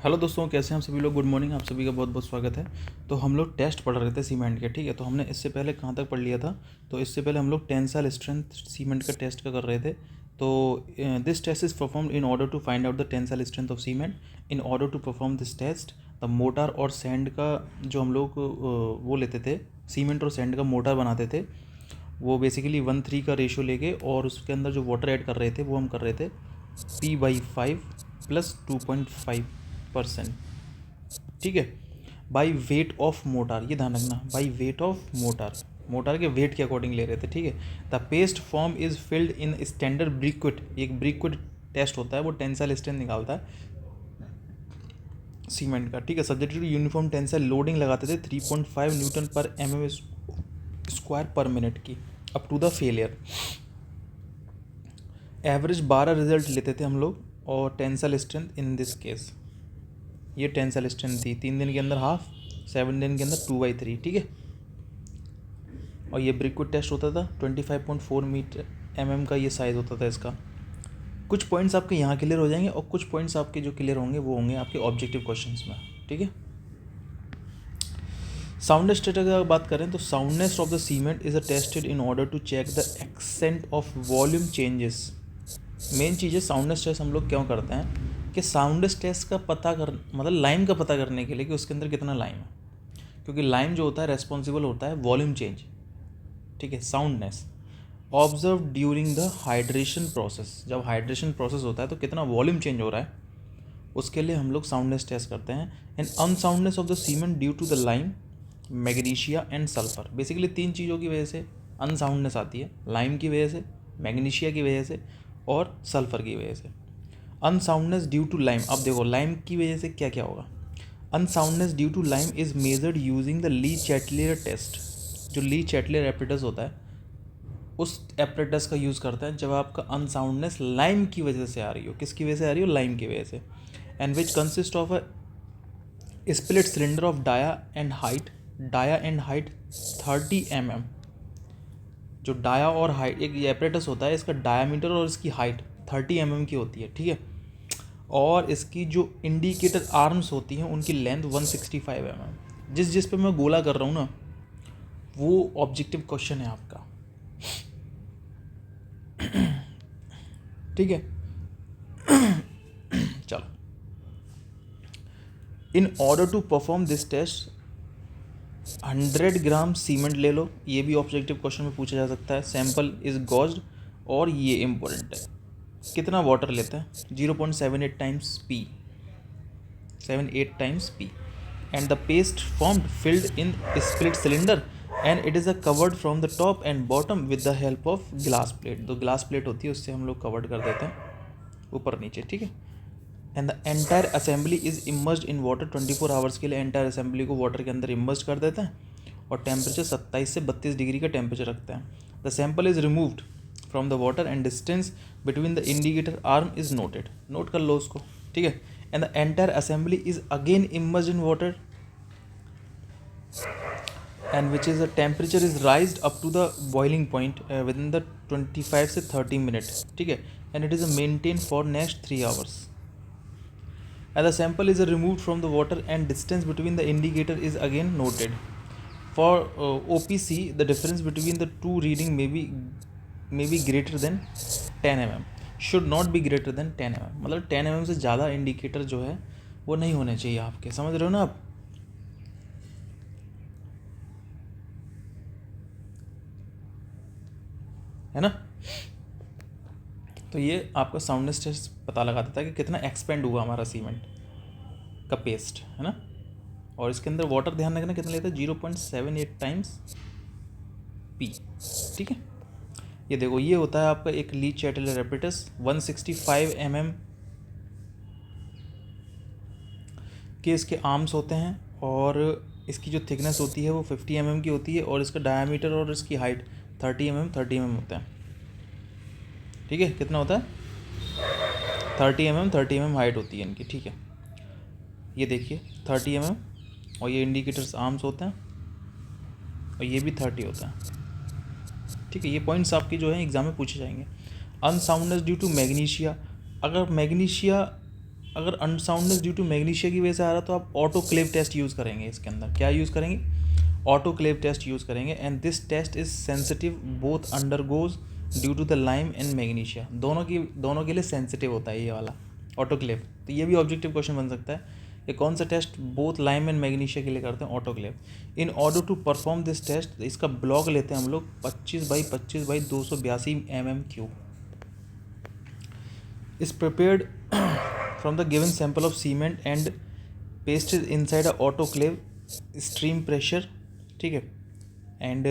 Hello दोस्तों, कैसे हैं हम सभी लोग। गुड मॉर्निंग, आप सभी का बहुत बहुत स्वागत है। तो हम लोग टेस्ट पढ़ रहे थे सीमेंट के, ठीक है। तो हमने इससे पहले कहाँ तक पढ़ लिया था, तो इससे पहले हम लोग टेंसाइल स्ट्रेंथ सीमेंट का टेस्ट का कर रहे थे। तो this test is performed in order to find out the tensile strength of cement. In order to perform this test the mortar और सैंड का जो हम लोग वो लेते थे, सीमेंट और सैंड का मोटार बनाते थे, वो बेसिकली 1:3 का रेशो लेके, और उसके अंदर जो वाटर ऐड कर रहे थे वो हम कर रहे थे P/5 प्लस 2.5%, ठीक है। बाई वेट ऑफ मोटार, ये ध्यान रखना, by weight of mortar, mortar के वेट के अकॉर्डिंग ले रहे थे, ठीक है। The paste form is filled in standard briquette, एक ब्रिक्विड टेस्ट होता है, वो टेंसाइल स्ट्रेंथ निकालता है सीमेंट का, ठीक है। Subject to uniform tensile loading लगाते थे 3.5 न्यूटन पर mm स्क्वायर पर मिनट की up to the failure. Average 12 result लेते थे हम लोग, और tensile strength in this case, ये टेंसाइल स्ट्रेंथ थी 3 दिन के अंदर हाफ, 7 दिन के अंदर 2/3, ठीक है। और ये ब्रिक्विड टेस्ट होता था 25.4 मीटर mm का, ये साइज़ होता था इसका। कुछ पॉइंट्स आपके यहाँ क्लियर हो जाएंगे, और कुछ पॉइंट्स आपके जो क्लियर होंगे वो होंगे आपके ऑब्जेक्टिव क्वेश्चंस में, ठीक है। साउंडनेस टेस्ट की अगर बात करें तो soundness of the cement is tested in order to check the extent of volume changes. Main चीज़ है साउंडनेस टेस्ट हम लोग क्यों करते हैं कि साउंडनेस टेस्ट का पता कर, मतलब लाइम का पता करने के लिए कि उसके अंदर कितना लाइम है, क्योंकि लाइम जो होता है रेस्पॉन्सिबल होता है वॉल्यूम चेंज, ठीक है। Soundness observe during the hydration process, जब हाइड्रेशन प्रोसेस होता है तो कितना वॉल्यूम चेंज हो रहा है, उसके लिए हम लोग साउंडनेस टेस्ट करते हैं। And unsoundness of the cement due to the lime, magnesia and sulphur. Basically 3 चीज़ों की वजह से अनसाउंडनेस आती है, लाइम की वजह से, मैग्नीशिया की वजह से, और सल्फर की वजह से। अनसाउंडनेस ड्यू टू लाइम, अब देखो लाइम की वजह से क्या क्या होगा। Unsoundness due to lime is measured using the Le Chatelier test. जो ली चैटलियर एपरेटस होता है, उस एपरेटस का यूज़ करता है जब आपका अनसाउंडनेस लाइम की वजह से आ रही हो। किसकी वजह से आ रही हो? लाइम की वजह से। And which consist of a split cylinder of dia and height 30 mm। जो डाया और हाइट, एक एपरेटस होता है, इसका डायामीटर और इसकी हाइट 30 mm की होती है, ठीक है। और इसकी जो इंडिकेटर आर्म्स होती हैं उनकी लेंथ 165 mm। जिस पे मैं गोला कर रहा हूँ ना, वो ऑब्जेक्टिव क्वेश्चन है आपका, ठीक है। चलो, in order to perform this test 100 gram cement ले लो, ये भी ऑब्जेक्टिव क्वेश्चन में पूछा जा सकता है। सैंपल इज गॉज्ड, और ये इंपॉर्टेंट है, कितना वाटर लेता है? 0.78 times P, 78 times P. And the paste formed filled in split cylinder, and it is a covered from the top and bottom with the help of glass plate. तो glass plate होती है, उससे हम लोग covered कर देते हैं ऊपर नीचे, ठीक है। And the entire assembly is immersed in water 24 hours के लिए एंटायर असेंबली को वाटर के अंदर इमर्ज कर देते हैं, और टेम्परेचर 27 से 32 डिग्री का टेम्परेचर रखते हैं। The sample is removed from the water and distance between the indicator arm is noted, note कर लो उसको, ठीक है। And the entire assembly is again emerge in water, and which is the temperature is raised up to the boiling point within the 25 से 30 minutes, ठीक है। and it is maintained for next 3 hours, and the sample is removed from the water and distance between the indicator is again noted. For OPC the difference between the two reading may be greater than 10 mm, should not be greater than 10 mm। मतलब 10 mm से ज़्यादा indicator जो है वो नहीं होने चाहिए आपके, समझ रहे हो ना आप। है ना। तो ये आपका साउंडनेस टेस्ट पता लगा देता है कि कितना एक्सपेंड हुआ हमारा सीमेंट का पेस्ट, है ना। और इसके अंदर वाटर ध्यान रखना कितना लेता है, 0.78 टाइम्स पी, ठीक है। ये देखो, ये होता है आपका एक ली चैटलियर एपरेटस, 165 mm के इसके आर्म्स होते हैं, और इसकी जो थिकनेस होती है वो 50 mm की होती है, और इसका डायामीटर और इसकी हाइट 30 mm होता है, ठीक है। कितना होता है? 30 mm हाइट होती है इनकी, ठीक है। ये देखिए 30 mm, और ये इंडिकेटर्स आर्म्स होते हैं, और ये भी 30 होता है, ठीक है। ये पॉइंट्स आपके जो है एग्जाम में पूछे जाएंगे। अनसाउंडनेस ड्यू टू मैग्नीशिया, अगर मैग्नीशिया अगर अनसाउंडनेस ड्यू टू मैग्नीशिया की वजह से आ रहा तो आप ऑटोक्लेव टेस्ट यूज़ करेंगे। इसके अंदर क्या यूज़ करेंगे? ऑटोक्लेव टेस्ट यूज़ करेंगे। And this test is sensitive both undergoes due to the lime and magnesia, दोनों के लिए सेंसिटिव होता है ये वाला ऑटोक्लेव। तो ये भी ऑब्जेक्टिव क्वेश्चन बन सकता है। ये कौन सा test both lime and magnesia के लिए करते हैं? Autoclave. In order to perform this test, इसका ब्लॉक लेते हैं हम लोग 25x25x282 mm3 is prepared from the given sample of cement and pasted inside a autoclave, stream pressure, ठीक है, and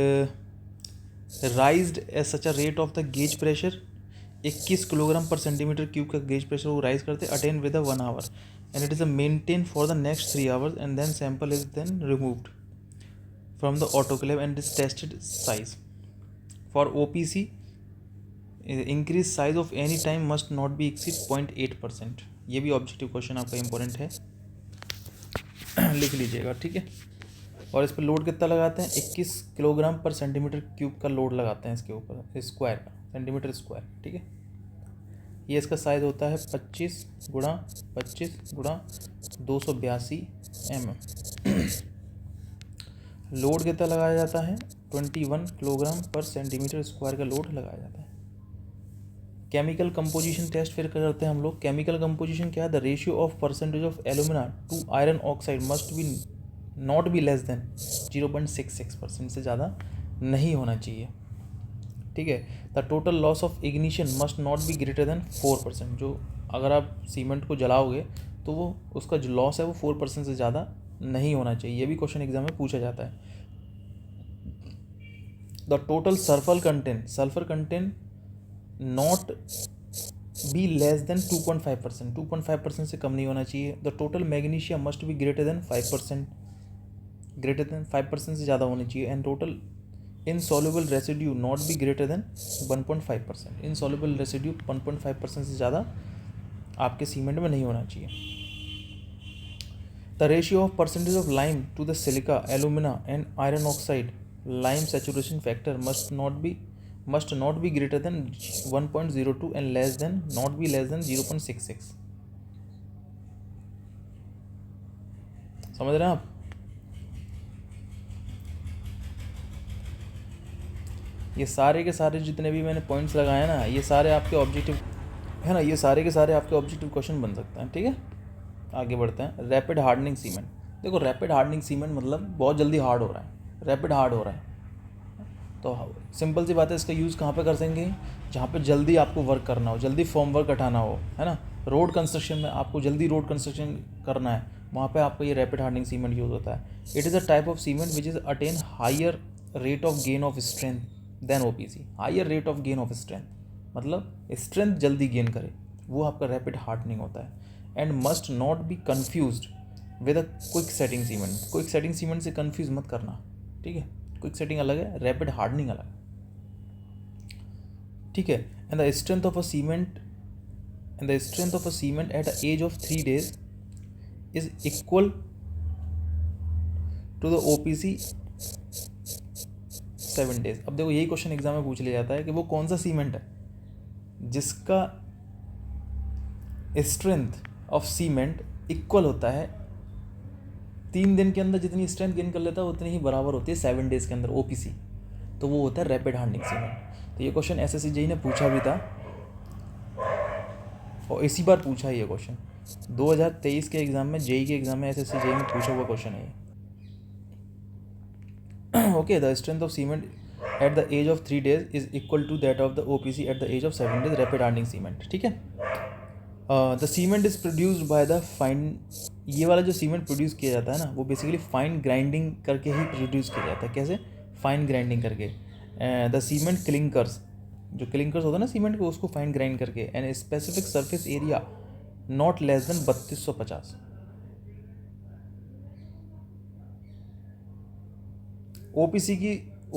raised at such a rate of the gauge pressure, 21 kilogram पर centimetre cube का gauge pressure वो rise करते attain with 1 hour and it is a maintain for the next 3 hours and then sample is then removed from the autoclave and is tested size for OPC। Increase size of any time must not be exceed 0.8%। ये भी objective question आपका important है, लिख लीजिएगा, ठीक है। और इस पर लोड कितना लगाते हैं? 21 किलोग्राम पर सेंटीमीटर क्यूब का लोड लगाते हैं इसके ऊपर, स्क्वायर का, सेंटीमीटर स्क्वायर, ठीक है। ये इसका साइज होता है 25 गुणा 282 mm। लोड कितना लगाया जाता है? 21 किलोग्राम पर सेंटीमीटर स्क्वायर का लोड लगाया जाता है। केमिकल कंपोजिशन टेस्ट फिर करते हैं हम लोग। केमिकल कंपोजिशन क्या है? The ratio of percentage of alumina to iron oxide must be not be less than 0.66%, से ज़्यादा नहीं होना चाहिए, ठीक है। The total loss of ignition must not be greater than 4%। जो अगर आप सीमेंट को जलाओगे तो वो उसका जो लॉस है वो 4% से ज़्यादा नहीं होना चाहिए। ये भी क्वेश्चन एग्जाम में पूछा जाता है। The total sulphur content not be less than 2.5%, 2.5% से कम नहीं होना चाहिए। The total magnesia must be greater than 5%, greater than 5% से ज़्यादा होनी चाहिए। And total insoluble residue not be greater than 1.5%, insoluble residue 1.5% से ज़्यादा आपके सीमेंट में नहीं होना चाहिए। The ratio of percentage of lime to the silica, alumina and iron oxide lime saturation factor must not be greater than 1.02 and not be less than 0.66। समझ रहे हैं आप? ये सारे के सारे जितने भी मैंने पॉइंट्स लगाए ना, ये सारे आपके ऑब्जेक्टिव है ना, ये सारे के सारे आपके ऑब्जेक्टिव क्वेश्चन बन सकते हैं, ठीक है। आगे बढ़ते हैं। Rapid hardening cement. देखो रैपिड हार्डनिंग सीमेंट मतलब बहुत जल्दी हार्ड हो रहा है, रैपिड हार्ड हो रहा है। तो सिंपल सी बात है, इसका यूज़ कहाँ पे कर सकेंगे? जहाँ पे जल्दी आपको वर्क करना हो, जल्दी फॉर्म वर्क हटाना हो, है ना। रोड कंस्ट्रक्शन में आपको जल्दी रोड कंस्ट्रक्शन करना है, वहाँ पे आपको ये रैपिड हार्डनिंग सीमेंट यूज़ होता है। It is a type of cement which is attain higher rate of gain of strength than OPC। Higher rate of gain of strength मतलब स्ट्रेंथ जल्दी गेन करे, वो आपका रैपिड हार्डनिंग होता है। And must not be confused with a quick setting cement. Quick setting cement से confuse मत करना, ठीक है। क्विक सेटिंग अलग है, रैपिड हार्डनिंग अलग है, ठीक है। And the strength of a cement at a age of 3 days is equal to the OPC 7 days। अब देखो यही क्वेश्चन एग्जाम में पूछ लिया जाता है कि वो कौन सा सीमेंट है जिसका स्ट्रेंथ ऑफ सीमेंट इक्वल होता है 3 दिन के अंदर, जितनी स्ट्रेंथ गेन कर लेता है उतनी ही बराबर होती है 7 days के अंदर OPC। तो वो होता है रैपिड हार्डनिंग सीमेंट। तो ये क्वेश्चन SSC JEE ने पूछा भी था और इसी बार पूछा है ये क्वेश्चन 2023 के एग्जाम में, JEE के एग्जाम में SSC JEE में पूछा हुआ क्वेश्चन है ये। Okay, the strength of cement at the age of 3 days is equal to that of the OPC at the age of 7 days, rapid hardening cement, ठीक है। The cement is produced by the fine, ये वाला जो cement produce किया जाता है ना, वो बेसिकली फाइन ग्राइंडिंग करके ही प्रोड्यूस किया जाता है। कैसे? फाइन ग्राइंडिंग करके। द सीमेंट क्लिंकर्स, जो क्लिंकर्स होता है ना सीमेंट को, उसको फाइन ग्राइंड करके। And specific surface area not less than 3250।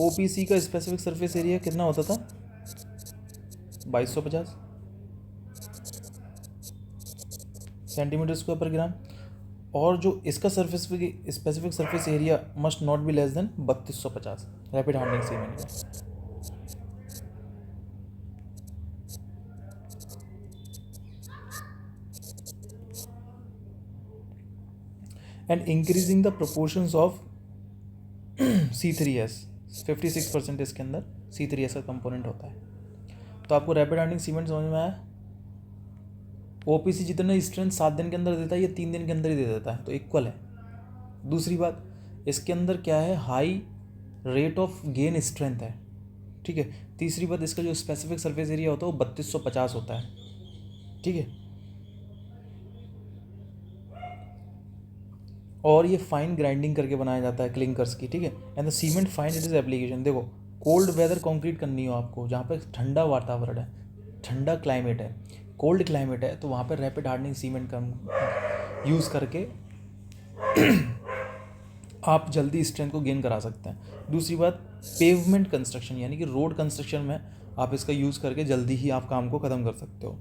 OPC का स्पेसिफिक सरफेस एरिया कितना होता था? 2250 सेंटीमीटर स्क्वायर पर ग्राम। और जो इसका specific surface area must not be less than 3250 rapid hardening cement का। And increasing the proportions of C3S 56% इसके अंदर C3S का कंपोनेंट होता है। तो आपको रैपिड हार्डनिंग सीमेंट समझ में आया। OPC जितने स्ट्रेंथ 7 दिन के अंदर देता है ये 3 दिन के अंदर ही दे देता है, तो इक्वल है। दूसरी बात, इसके अंदर क्या है, high rate of gain strength है, ठीक है। तीसरी बात, इसका जो स्पेसिफिक सरफेस एरिया होता है वो 3250 होता है, ठीक है। और ये फाइन ग्राइंडिंग करके बनाया जाता है क्लिंकर्स की, ठीक है। And the cement fine it is application. देखो, कोल्ड वेदर कंक्रीट करनी हो आपको, जहाँ पे ठंडा वातावरण है, ठंडा क्लाइमेट है, कोल्ड क्लाइमेट है, तो वहाँ पर रैपिड हार्डनिंग सीमेंट का यूज़ करके आप जल्दी स्ट्रेंथ को गेन करा सकते हैं। दूसरी बात, पेवमेंट कंस्ट्रक्शन यानी कि रोड कंस्ट्रक्शन में आप इसका यूज़ करके जल्दी ही आप काम को ख़त्म कर सकते हो।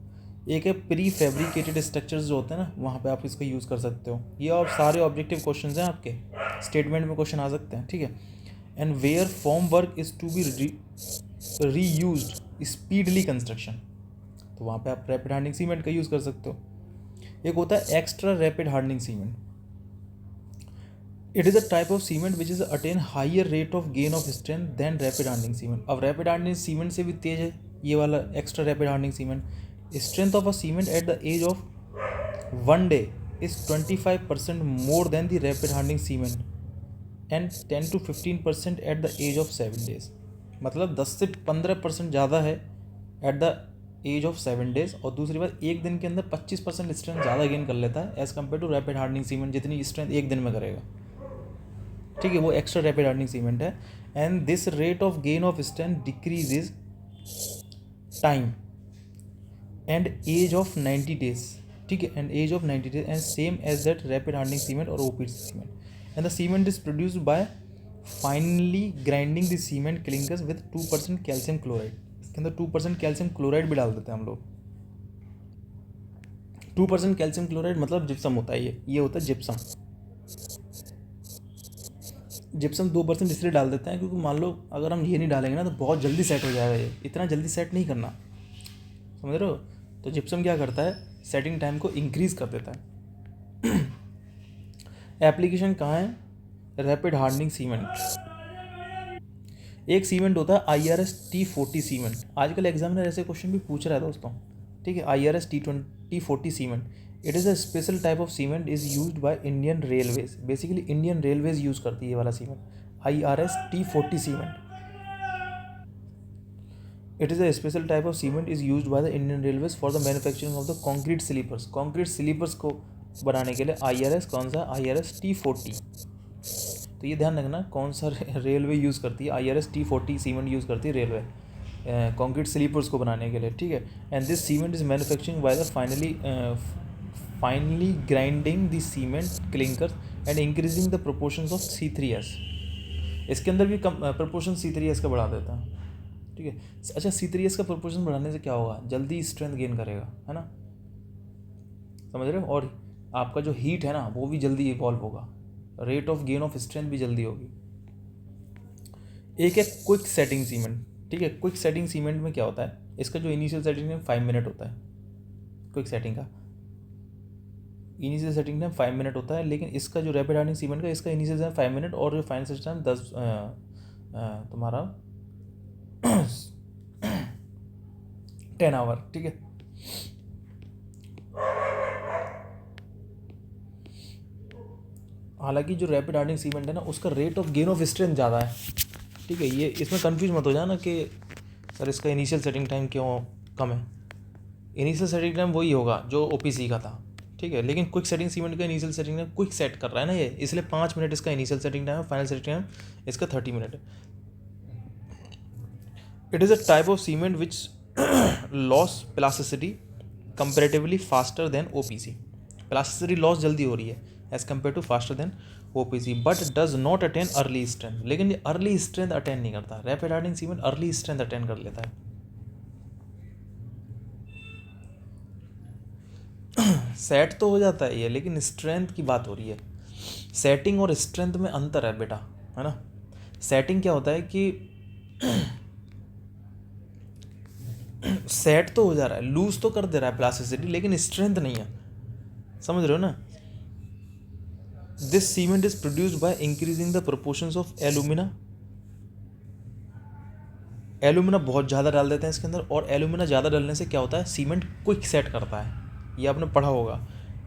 एक है प्री फैब्रिकेटेड स्ट्रक्चर्स जो होते हैं ना, वहाँ पे आप इसका यूज़ कर सकते हो। ये और सारे ऑब्जेक्टिव क्वेश्चंस हैं आपके, स्टेटमेंट में क्वेश्चन आ सकते हैं, ठीक है। And where form work is to be reused speedily construction, तो वहाँ पे आप रैपिड हार्डनिंग सीमेंट का यूज़ कर सकते हो। एक होता है extra rapid hardening cement. It is a type of cement which is attain higher rate of gain of strength than rapid hardening cement. अब रैपिड हार्डनिंग सीमेंट से भी तेज है ये वाला extra rapid hardening cement. Strength of a cement at the age of 1 day is 25% more than the rapid hardening cement and 10 to 15% at the age of 7 days। मतलब 10 से 15% ज़्यादा है at the age of 7 days। और दूसरी बात, एक दिन के अंदर 25% स्ट्रेंथ ज़्यादा गेन कर लेता है as compare to rapid hardening cement, जितनी स्ट्रेंथ एक दिन में करेगा, ठीक है। वो एक्स्ट्रा रैपिड हार्डनिंग सीमेंट है। And this rate of gain of strength decreases time and age of 90 days, ठीक है, and age of 90 days and same as that rapid hardening cement or OPC cement। and the cement is produced by finally grinding the cement clinkers with 2% calcium chloride। इसके अंदर 2% calcium chloride भी डाल देते हैं हम लोग। 2% कैल्शियम क्लोराइड मतलब gypsum होता है, ये होता है जिप्सम। जिप्सम 2% इसलिए डाल देते हैं क्योंकि मान लो अगर हम ये नहीं डालेंगे ना तो बहुत जल्दी सेट हो जाएगा, ये इतना जल्दी सेट नहीं करना, समझ रहे हो। तो जिप्सम क्या करता है, सेटिंग टाइम को इंक्रीज कर देता है। एप्लीकेशन कहाँ है, रैपिड हार्डनिंग सीमेंट। एक सीमेंट होता है IRS T40 सीमेंट। आजकल एग्जामिनर ऐसे क्वेश्चन भी पूछ रहा है दोस्तों, ठीक है। IRS T40 cement, it is a special type of cement is used by Indian railways. Basically Indian railways use करती है ये वाला cement, IRS T40 cement. It is a special type of cement is used by the Indian Railways for the manufacturing of the concrete sleepers। concrete sleepers को बनाने के लिए IRS कौन सा, IRS T40। तो ये ध्यान रखना कौन सा रेलवे यूज़ करती है, IRS T40 सीमेंट यूज़ करती है रेलवे कंक्रीट स्लीपर्स को बनाने के लिए, ठीक है। And this cement is manufacturing by the finally grinding the cement clinker and increasing the proportions of C3S। इसके अंदर भी प्रोपोर्शन C3S का बढ़ा देता है, ठीक है। अच्छा, C3S का प्रोपोर्शन बढ़ाने से क्या होगा, जल्दी स्ट्रेंथ गेन करेगा, है ना, समझ रहे हो। और आपका जो हीट है ना वो भी जल्दी इवॉल्व होगा, rate of gain of strength भी जल्दी होगी। एक है क्विक सेटिंग सीमेंट, ठीक है। क्विक सेटिंग सीमेंट में क्या होता है, इसका जो इनिशियल सेटिंग टाइम 5 मिनट होता है, क्विक सेटिंग का इनिशियल सेटिंग टाइम 5 मिनट होता है। लेकिन इसका जो रैपिड हार्डनिंग सीमेंट का, इसका इनिशियल टाइम 5 मिनट और जो फाइनल सेटिंग टाइम 10 तुम्हारा 10 आवर, ठीक है। हालांकि जो रैपिड हार्डनिंग सीमेंट है ना उसका rate of gain of strength ज़्यादा है, ठीक है। ये इसमें कंफ्यूज मत हो जाना कि सर इसका इनिशियल सेटिंग टाइम क्यों कम है। इनिशियल सेटिंग टाइम वही होगा जो OPC का था, ठीक है। लेकिन क्विक सेटिंग सीमेंट का initial setting time quick set कर रहा है ना ये, इसलिए 5 मिनट इसका इनिशियल सेटिंग टाइम है, फाइनल सेटिंग टाइम इसका 30 मिनट है। It is a type of cement which loss plasticity comparatively faster than OPC। Plasticity loss जल्दी हो रही है as compare to faster than OPC, but does not attain early strength. लेकिन ये early strength attain नहीं करता, rapid hardening cement early strength attain कर लेता है। सेट तो हो जाता है ये, लेकिन स्ट्रेंथ की बात हो रही है। सेटिंग और स्ट्रेंथ में अंतर है बेटा, है ना। सेटिंग क्या होता है कि सेट तो हो जा रहा है, लूज तो कर दे रहा है प्लास्टिसिटी, लेकिन स्ट्रेंथ नहीं है, समझ रहे हो ना। This cement is produced by increasing the proportions of alumina. Alumina बहुत ज़्यादा डाल देते हैं इसके अंदर, और एलुमिना ज़्यादा डालने से क्या होता है, सीमेंट क्विक सेट करता है, ये आपने पढ़ा होगा।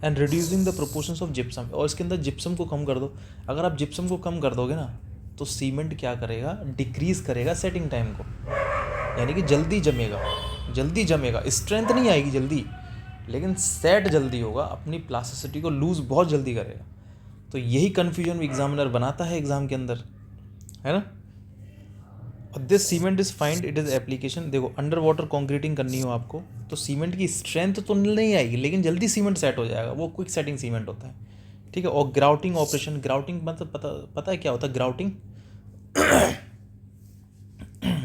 And reducing the proportions of gypsum, और इसके अंदर जिप्सम को कम कर दो। अगर आप जिप्सम को कम कर दोगे ना तो सीमेंट क्या करेगा, डिक्रीज करेगा सेटिंग टाइम को, यानी कि जल्दी जमेगा, स्ट्रेंथ नहीं आएगी जल्दी, लेकिन सेट जल्दी होगा, अपनी प्लास्टिसिटी को लूज बहुत जल्दी करेगा। तो यही कन्फ्यूजन एग्जामिनर बनाता है एग्जाम के अंदर, है ना। This cement is find it is application, देखो अंडर वाटर कॉन्क्रीटिंग करनी हो आपको तो सीमेंट की स्ट्रेंथ तो नहीं आएगी, लेकिन जल्दी सीमेंट सेट हो जाएगा, वो क्विक सेटिंग सीमेंट होता है, ठीक है। और ग्राउटिंग ऑपरेशन, ग्राउटिंग मतलब पता है क्या होता है ग्राउटिंग?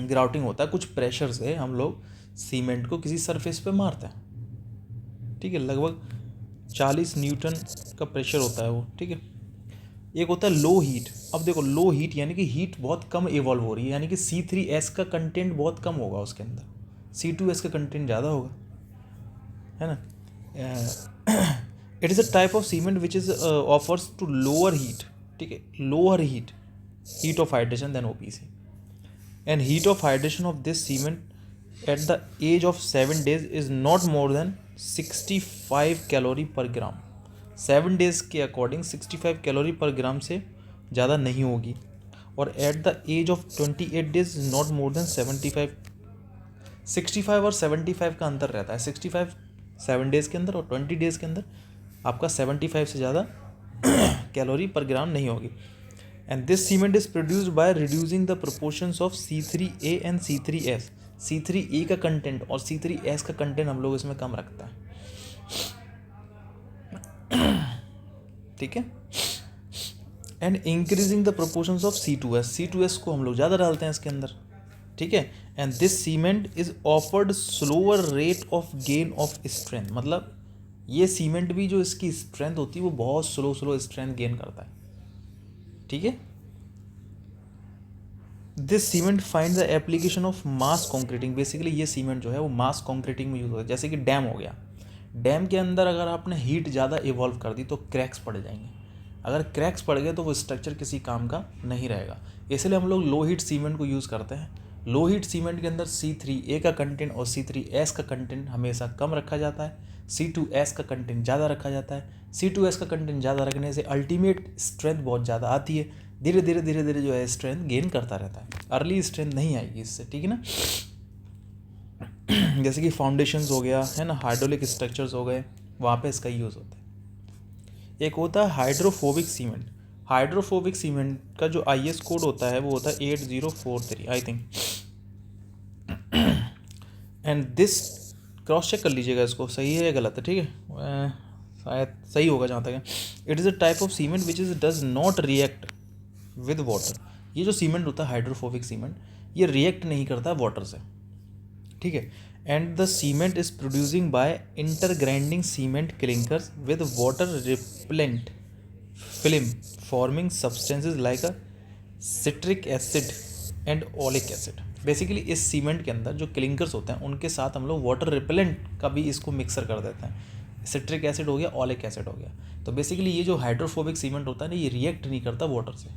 ग्राउटिंग होता है कुछ प्रेशर से हम लोग सीमेंट को किसी सरफेस पे मारते हैं, ठीक है, लगभग 40 न्यूटन का प्रेशर होता है वो, ठीक है। एक होता है लो हीट। अब देखो लो हीट यानी कि हीट बहुत कम इवॉल्व हो रही है, यानी कि C3S का कंटेंट बहुत कम होगा उसके अंदर, C2S का कंटेंट ज़्यादा होगा, है ना। It is a type of cement which is offers to lower heat, ठीक है, lower heat of hydration than OPC, and heat of hydration of this cement at the age of 7 days is not more than 65 calorie पर gram. 7 days के according 65 calorie पर gram से ज़्यादा नहीं होगी, और at the age of 28 days not more than 65 और 75 का अंतर रहता है। 65 7 days के अंदर और 20 days के अंदर आपका 75 से ज़्यादा कैलोरी पर ग्राम नहीं होगी। And this cement is produced by reducing the proportions of C3A and C3S। C3A का कंटेंट और C3S का कंटेंट हम लोग इसमें कम रखता है, ठीक है। And increasing the proportions of C2S को हम लोग ज़्यादा डालते हैं इसके अंदर, ठीक है। And this cement is offered slower rate of gain of strength, मतलब ये सीमेंट भी जो इसकी स्ट्रेंथ होती है वो बहुत स्लो स्ट्रेंथ गेन करता है, ठीक है। This cement find the application of mass concreting, basically ये सीमेंट जो है वो मास कॉन्क्रीटिंग में यूज होता है। जैसे कि डैम हो गया, डैम के अंदर अगर आपने हीट ज़्यादा इवॉल्व कर दी तो क्रैक्स पड़ जाएंगे, अगर क्रैक्स पड़ गए तो वो स्ट्रक्चर किसी काम का नहीं रहेगा, इसलिए हम लोग लो हीट सीमेंट को यूज़ करते हैं। लो हीट सीमेंट के अंदर C3A का कंटेंट और C3S का कंटेंट हमेशा कम रखा जाता है, C2S का कंटेंट ज़्यादा रखा जाता है। C2S का कंटेंट ज़्यादा रखने से अल्टीमेट स्ट्रेंथ बहुत ज़्यादा आती है, धीरे धीरे जो है स्ट्रेंथ गेन करता रहता है, अर्ली स्ट्रेंथ नहीं आएगी इससे, ठीक है ना। जैसे कि फाउंडेशंस हो गया, है ना, हाइड्रोलिक स्ट्रक्चर्स हो गए, वहाँ पे इसका यूज़ होता है। एक होता है हाइड्रोफोबिक सीमेंट। हाइड्रोफोबिक सीमेंट का जो IS कोड होता है वो होता है 8043 I think, and this cross check कर लीजिएगा इसको सही है या गलत है, ठीक है, शायद सही होगा जहाँ तक है। It is a type of cement which is does not react with water. ये जो सीमेंट होता है हाइड्रोफोबिक सीमेंट, ये रिएक्ट नहीं करता वाटर से, ठीक है। And the cement is producing by intergrinding cement clinkers with water repellent film forming substances like a citric acid and oleic acid. Basically इस सीमेंट के अंदर जो क्लिंकर्स होते हैं उनके साथ हम लोग वाटर रिपेलेंट का भी इसको मिक्सर कर देते हैं, सिट्रिक एसिड हो गया, ओलिक एसिड हो गया। तो बेसिकली ये जो हाइड्रोफोबिक सीमेंट होता है ना, ये रिएक्ट नहीं करता वाटर से,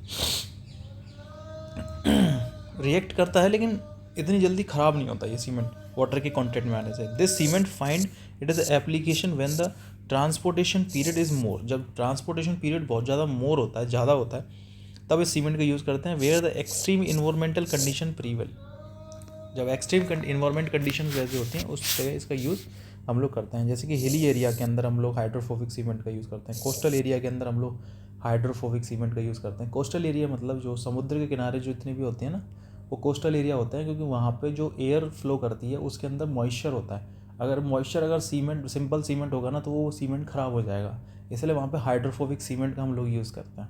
रिएक्ट करता है लेकिन इतनी जल्दी ख़राब नहीं होता ये सीमेंट वाटर के कंटेंट में आने से। This cement find it is application when the transportation period is more. जब ट्रांसपोर्टेशन पीरियड बहुत ज़्यादा मोर होता है, ज़्यादा होता है, तब इस सीमेंट का यूज़ करते हैं। Where the extreme environmental condition prevail, जब एक्सट्रीम इन्वायरमेंट कंडीशन जैसी होती हैं उस जगह इसका यूज़ हम लोग करते हैं। जैसे कि हिली एरिया के अंदर हम लोग हाइड्रोफोबिक सीमेंट का यूज़ करते हैं, कोस्टल एरिया के अंदर हम लोग हाइड्रोफोबिक सीमेंट का यूज़ करते हैं। कोस्टल एरिया मतलब जो समुद्र के किनारे जो इतने भी होते हैं ना, वो कोस्टल एरिया होता है, क्योंकि वहाँ पे जो एयर फ्लो करती है उसके अंदर मॉइस्चर होता है। अगर सीमेंट सिंपल सीमेंट होगा ना तो वो सीमेंट ख़राब हो जाएगा, इसलिए वहाँ पे हाइड्रोफोबिक सीमेंट का हम लोग यूज़ करते हैं।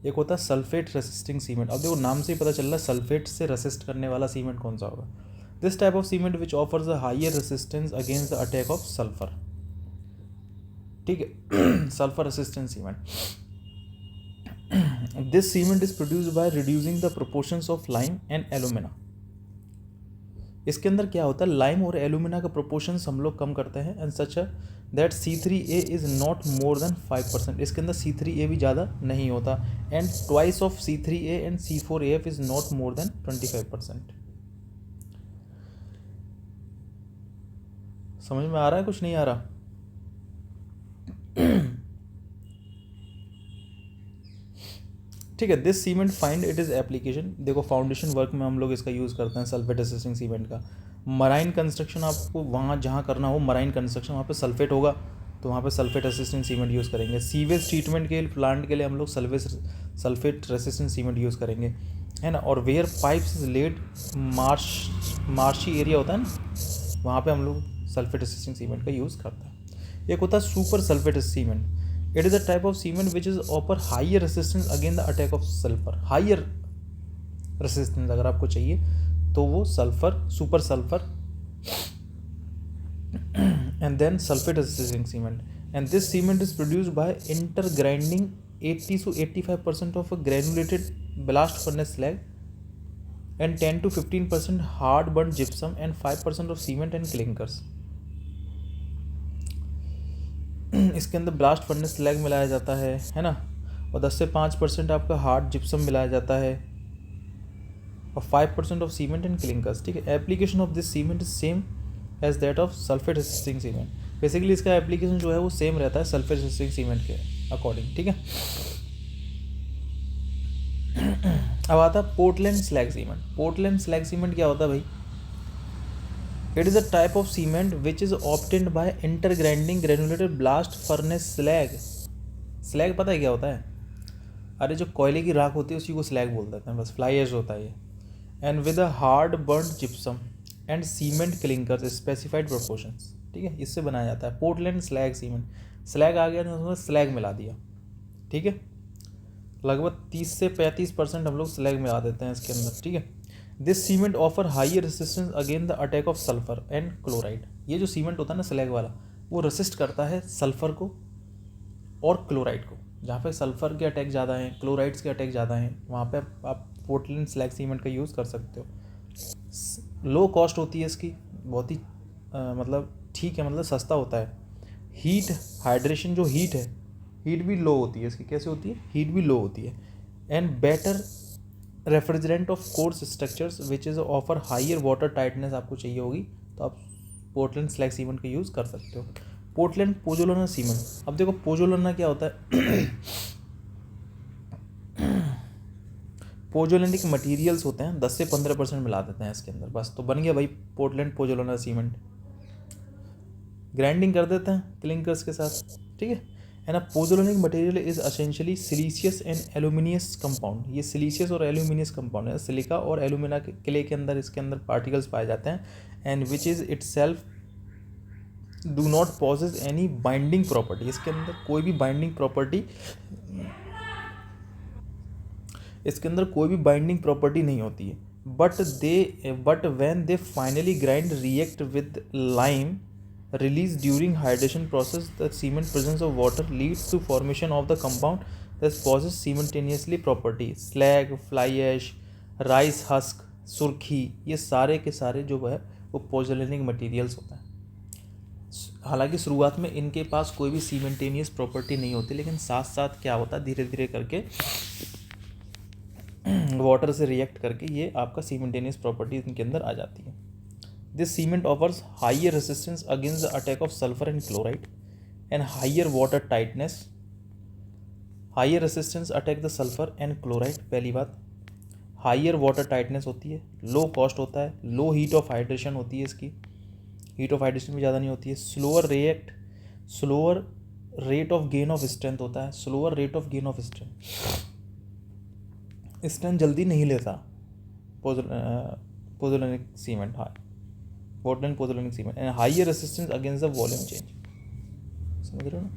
एक होता है सल्फेट रेसिस्टिंग सीमेंट। अब देखो नाम से ही पता चल रहा है सल्फेट से रेसिस्ट करने वाला सीमेंट कौन सा होगा। This type of cement which offers a higher resistance against the attack of sulphur, ठीक है, sulphur resistant cement. This cement is produced by reducing the proportions of lime and alumina. इसके अंदर क्या होता है, लाइम और एलुमिना का proportions हम लोग कम करते हैं, and such that C3A is not more then 5%। इसके अंदर C3A भी ज़्यादा नहीं होता, and twice of C3A and C4AF is not more then 25%। समझ में आ रहा है, कुछ नहीं आ रहा? ठीक है, this cement find it is application. देखो फाउंडेशन वर्क में हम लोग इसका यूज़ करते हैं सल्फेट असिस्टिंग सीमेंट का। मराइन कंस्ट्रक्शन आपको वहाँ जहाँ करना हो, मराइन कंस्ट्रक्शन वहाँ पे सल्फेट होगा, तो वहाँ पे सल्फेट रेसिस्टेंट सीमेंट यूज़ करेंगे। सीवेज ट्रीटमेंट के प्लांट के लिए हम लोग सल्फेट रेसिस्टेंट सीमेंट यूज़ करेंगे, है ना। और where pipes is laid, marshy area होता है ना, वहाँ पे हम लोग सल्फेट रेसिस्टेंट सीमेंट का यूज़ करते हैं। एक होता है super sulphate cement. It is a type of cement which is offer higher resistance against the attack of sulfur. Higher resistance अगर आपको चाहिए तो वो sulphur, super sulphur and then sulfate resisting cement. And this cement is produced by intergrinding 80 to 85% of a granulated blast furnace slag and 10 to 15% hard burnt gypsum and 5% of cement and clinkers. इसके अंदर blast furnace slag मिलाया जाता है ना, और 10 से 5% आपका hard gypsum मिलाया जाता है, और 5% ऑफ सीमेंट एंड क्लिंकर्स। ठीक है, application of this cement is same as that of sulphate resisting cement. Basically इसका एप्लीकेशन जो है वो सेम रहता है सल्फेट रेसिस्टिंग सीमेंट के अकॉर्डिंग। ठीक है, अब आता है Portland slag cement. Portland slag cement क्या होता है भाई? It is a type of cement which is obtained by intergrinding granulated blast furnace slag. Slag पता है क्या होता है? अरे जो कोयले की राख होती है उसी को स्लैग बोल देते हैं, बस फ्लाई ऐश होता है ये। And with a hard burned gypsum and cement clinkers specified proportions. ठीक है, इससे बनाया जाता है पोर्टलैंड स्लैग सीमेंट। स्लैग आ गया तो उसमें स्लैग मिला दिया। ठीक है, लगभग 30 से 35% हम लोग स्लैग मिला देते हैं इसके अंदर। ठीक है, this cement offer higher resistance against the attack of sulphur and chloride. ये जो सीमेंट होता है ना स्लैग वाला, वो रेसिस्ट करता है सल्फर को और क्लोराइड को। जहाँ पे सल्फर के अटैक ज़्यादा हैं, क्लोराइड्स के अटैक ज़्यादा हैं, वहाँ पे आप पोर्टलैंड स्लैग सीमेंट का यूज़ कर सकते हो। लो कॉस्ट होती है इसकी, बहुत ही मतलब ठीक है, मतलब सस्ता होता है। हीट हाइड्रेशन, जो हीट है, हीट भी लो होती है इसकी। कैसे होती है? हीट भी लो होती है। And better refrigerant of course structures which is offer higher water tightness आपको चाहिए होगी, तो आप पोर्टलैंड स्लैग सीमेंट का यूज़ कर सकते हो। Portland pozzolana cement. अब देखो पोजोलाना क्या होता है? पोजोलैंडिक मटेरियल्स होते हैं, 10 से 15% मिला देते हैं इसके अंदर, बस तो बन गया भाई पोर्टलैंड पोजोलाना सीमेंट। ग्राइंडिंग कर देते हैं क्लिंकर्स के साथ। ठीक है, and a pozzolanic material is essentially siliceous and aluminous compound. ये सिलिशियस और एल्यूमिनियस कंपाउंड है। सिलिका और एल्यूमिना के क्ले के अंदर इसके अंदर पार्टिकल्स पाए जाते हैं, and which is itself do not possess any binding property. इसके अंदर कोई भी बाइंडिंग प्रॉपर्टी, इसके अंदर कोई भी बाइंडिंग प्रॉपर्टी नहीं होती है। But when they finally grind react with lime released during hydration process, the cement presence of water leads to formation of the compound that possesses simultaneously property. Slag, fly ash, rice husk, सुर्खी, ये सारे के सारे जो है वो पोजोलैनिक materials होता है। हालांकि शुरुआत में इनके पास कोई भी सीमेंटेनियस प्रॉपर्टी नहीं होती, लेकिन साथ साथ क्या होता है, धीरे धीरे करके वाटर से रिएक्ट करके ये आपका सीमेंटेनियस प्रॉपर्टी इनके अंदर आ जाती है। This cement offers higher resistance against the attack of sulfur and chloride and higher water tightness. Higher resistance attack the sulfur and chloride, पहली बात। Higher water tightness होती है, low cost होता है, low heat of hydration होती है इसकी, heat of hydration भी ज़्यादा नहीं होती है। slower rate of gain of strength होता है, slower rate of gain of strength, strength जल्दी नहीं लेता पोजोलैनिक सीमेंट। हाँ, Portland pozzolanic cement and higher resistance against the volume change. समझ रहे हो ना?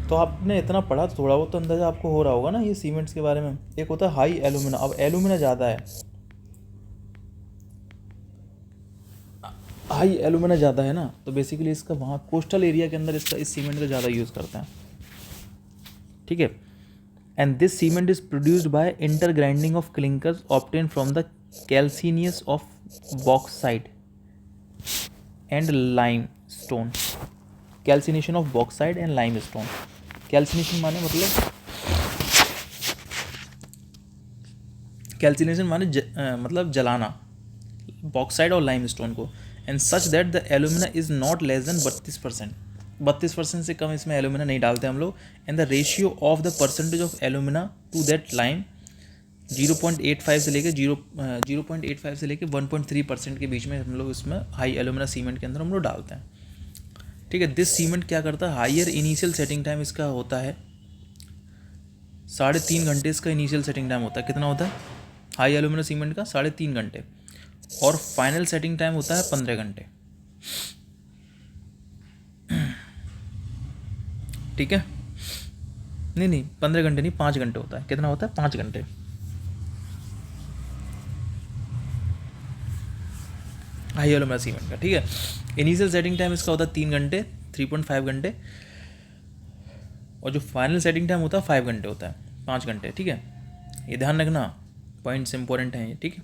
तो आपने इतना पढ़ा तो थोड़ा बहुत तो अंदाजा आपको हो रहा होगा ना ये सीमेंट्स के बारे में। एक होता है हाई एलुमिना। अब एलुमिना ज़्यादा है, हाई एलुमिना ज़्यादा है ना, तो बेसिकली इसका वहाँ कोस्टल एरिया के अंदर इसका इस सीमेंट का ज़्यादा यूज़ करते हैं। ठीक है, and this cement is produced by intergrinding of clinkers obtain from the calcinous of bauxite and limestone. Calcination of bauxite and limestone. Calcination माने मतलब कैल्सिनेशन माने मतलब जलाना बॉक्साइड और लाइमस्टोन को, and such that the alumina is not less than 32%। 32% से कम इसमें alumina नहीं डालते हम लोग। And the ratio of the percentage of alumina to that lime 0.85 से लेके 0.85 से लेके 1.3% के बीच में हम लोग इसमें हाई एलुमिना सीमेंट के अंदर हम लोग डालते हैं। ठीक है, दिस सीमेंट क्या करता है, हाइयर इनिशियल सेटिंग टाइम इसका होता है 3.5 घंटे। इसका इनिशियल सेटिंग टाइम होता है, कितना होता है हाई एलुमिना सीमेंट का, 3.5 घंटे, और फाइनल सेटिंग टाइम होता है 15 घंटे। ठीक है, नहीं 15 घंटे नहीं, 5 घंटे होता है। कितना होता है, 5 घंटे। हाई एलुमिना सीमेंट का। ठीक है, इनिशियल सेटिंग टाइम इसका होता है 3 घंटे, 3.5 घंटे, और जो फाइनल सेटिंग टाइम होता है 5 घंटे होता है, 5 घंटे। ठीक है, ये ध्यान रखना, पॉइंट्स इंपॉर्टेंट हैं ये। ठीक है,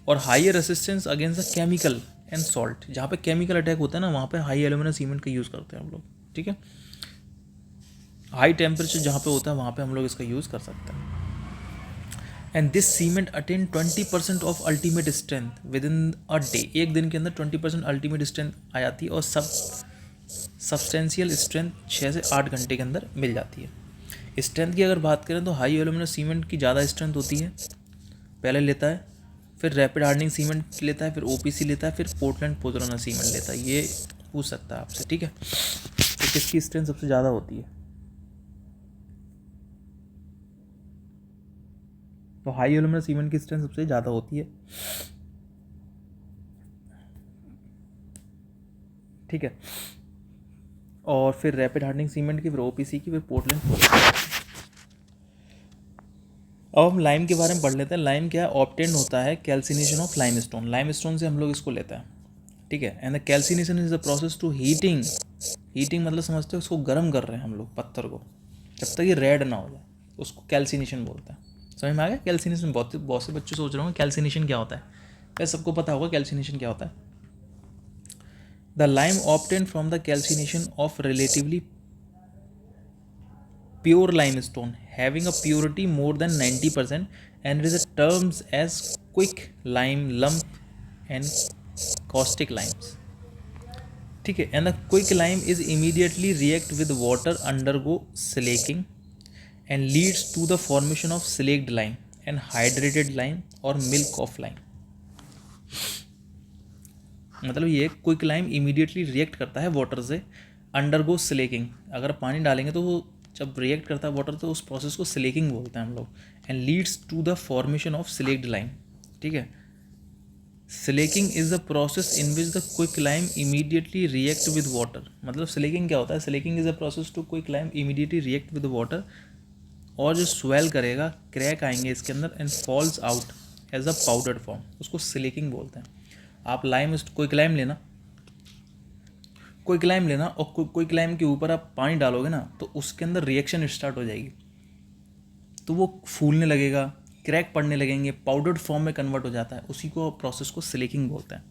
और higher resistance against the chemical and salt. जहाँ पे केमिकल अटैक होता है ना, वहाँ पे हाई एलुमिना सीमेंट का यूज़ करते हैं हम लोग। ठीक है, हाई टेम्परेचर जहाँ पे होता है वहाँ पे हम लोग इसका यूज़ कर सकते हैं। And this cement attain 20% of ultimate strength with in a day. एक दिन के अंदर 20% अल्टीमेट स्ट्रेंथ आ जाती है, और सब्सटेंशियल स्ट्रेंथ 6 से 8 घंटे के अंदर मिल जाती है। स्ट्रेंथ की अगर बात करें तो हाई एलुमिना सीमेंट की ज़्यादा स्ट्रेंथ होती है, पहले लेता है, फिर रैपिड हार्डनिंग सीमेंट लेता है, फिर ओपीसी लेता है, फिर पोर्टलैंड पोज़ोलाना सीमेंट लेता है। ये पूछ सकता है आपसे। ठीक है, तो किसकी स्ट्रेंथ सबसे ज़्यादा होती है, तो हाई एलुमिना सीमेंट की स्ट्रेंथ सबसे ज़्यादा होती है। ठीक है, और फिर रैपिड हार्डनिंग सीमेंट की, फिर ओपीसी की, फिर पोर्टलैंड। अब हम लाइम के बारे में पढ़ लेते हैं। लाइम क्या है, ऑब्टेन्ड होता है कैल्सिनेशन ऑफ लाइमस्टोन। लाइमस्टोन से हम लोग इसको लेते हैं। ठीक है, and the calcination is the process to heating. Heating मतलब समझते हो, उसको गर्म कर रहे हैं हम लोग पत्थर को, जब तक ये रेड ना हो जाए, उसको कैल्सिनेशन बोलते हैं। समझ में आ गया कैल्सिनेशन? बहुत से बच्चे सोच रहे होंगे कैल्सिनेशन क्या होता है। वैसे सबको पता होगा कैल्सिनेशन क्या होता है। The lime obtained from the calcination of relatively pure limestone having a purity more than 90%, and it is a terms as quick lime, lump and caustic limes. ठीक है, and the quick lime is immediately react with water, undergo slaking and leads to the formation of slaked lime and hydrated lime or milk of lime. मतलब ये quick lime immediately react करता है water से, undergo slaking. अगर पानी डालेंगे तो वो जब रिएक्ट करता है वाटर, तो उस प्रोसेस को स्लेकिंग बोलते हैं हम लोग, and leads to the formation of slaked lime. ठीक है, slaking is the process in which the quick lime immediately react with water. मतलब स्लेकिंग क्या होता है, slaking is the process to quick lime immediately react with water, और जो swell करेगा, crack आएंगे इसके अंदर, and falls out as a powdered form, उसको स्लेकिंग बोलते हैं। आप लाइम, क्विक लाइम लेना, क्विक लाइम लेना, और क्विक लाइम के ऊपर आप पानी डालोगे ना, तो उसके अंदर रिएक्शन स्टार्ट हो जाएगी, तो वो फूलने लगेगा, क्रैक पड़ने लगेंगे, पाउडर्ड फॉर्म में कन्वर्ट हो जाता है। उसी को प्रोसेस को स्लेकिंग बोलते हैं।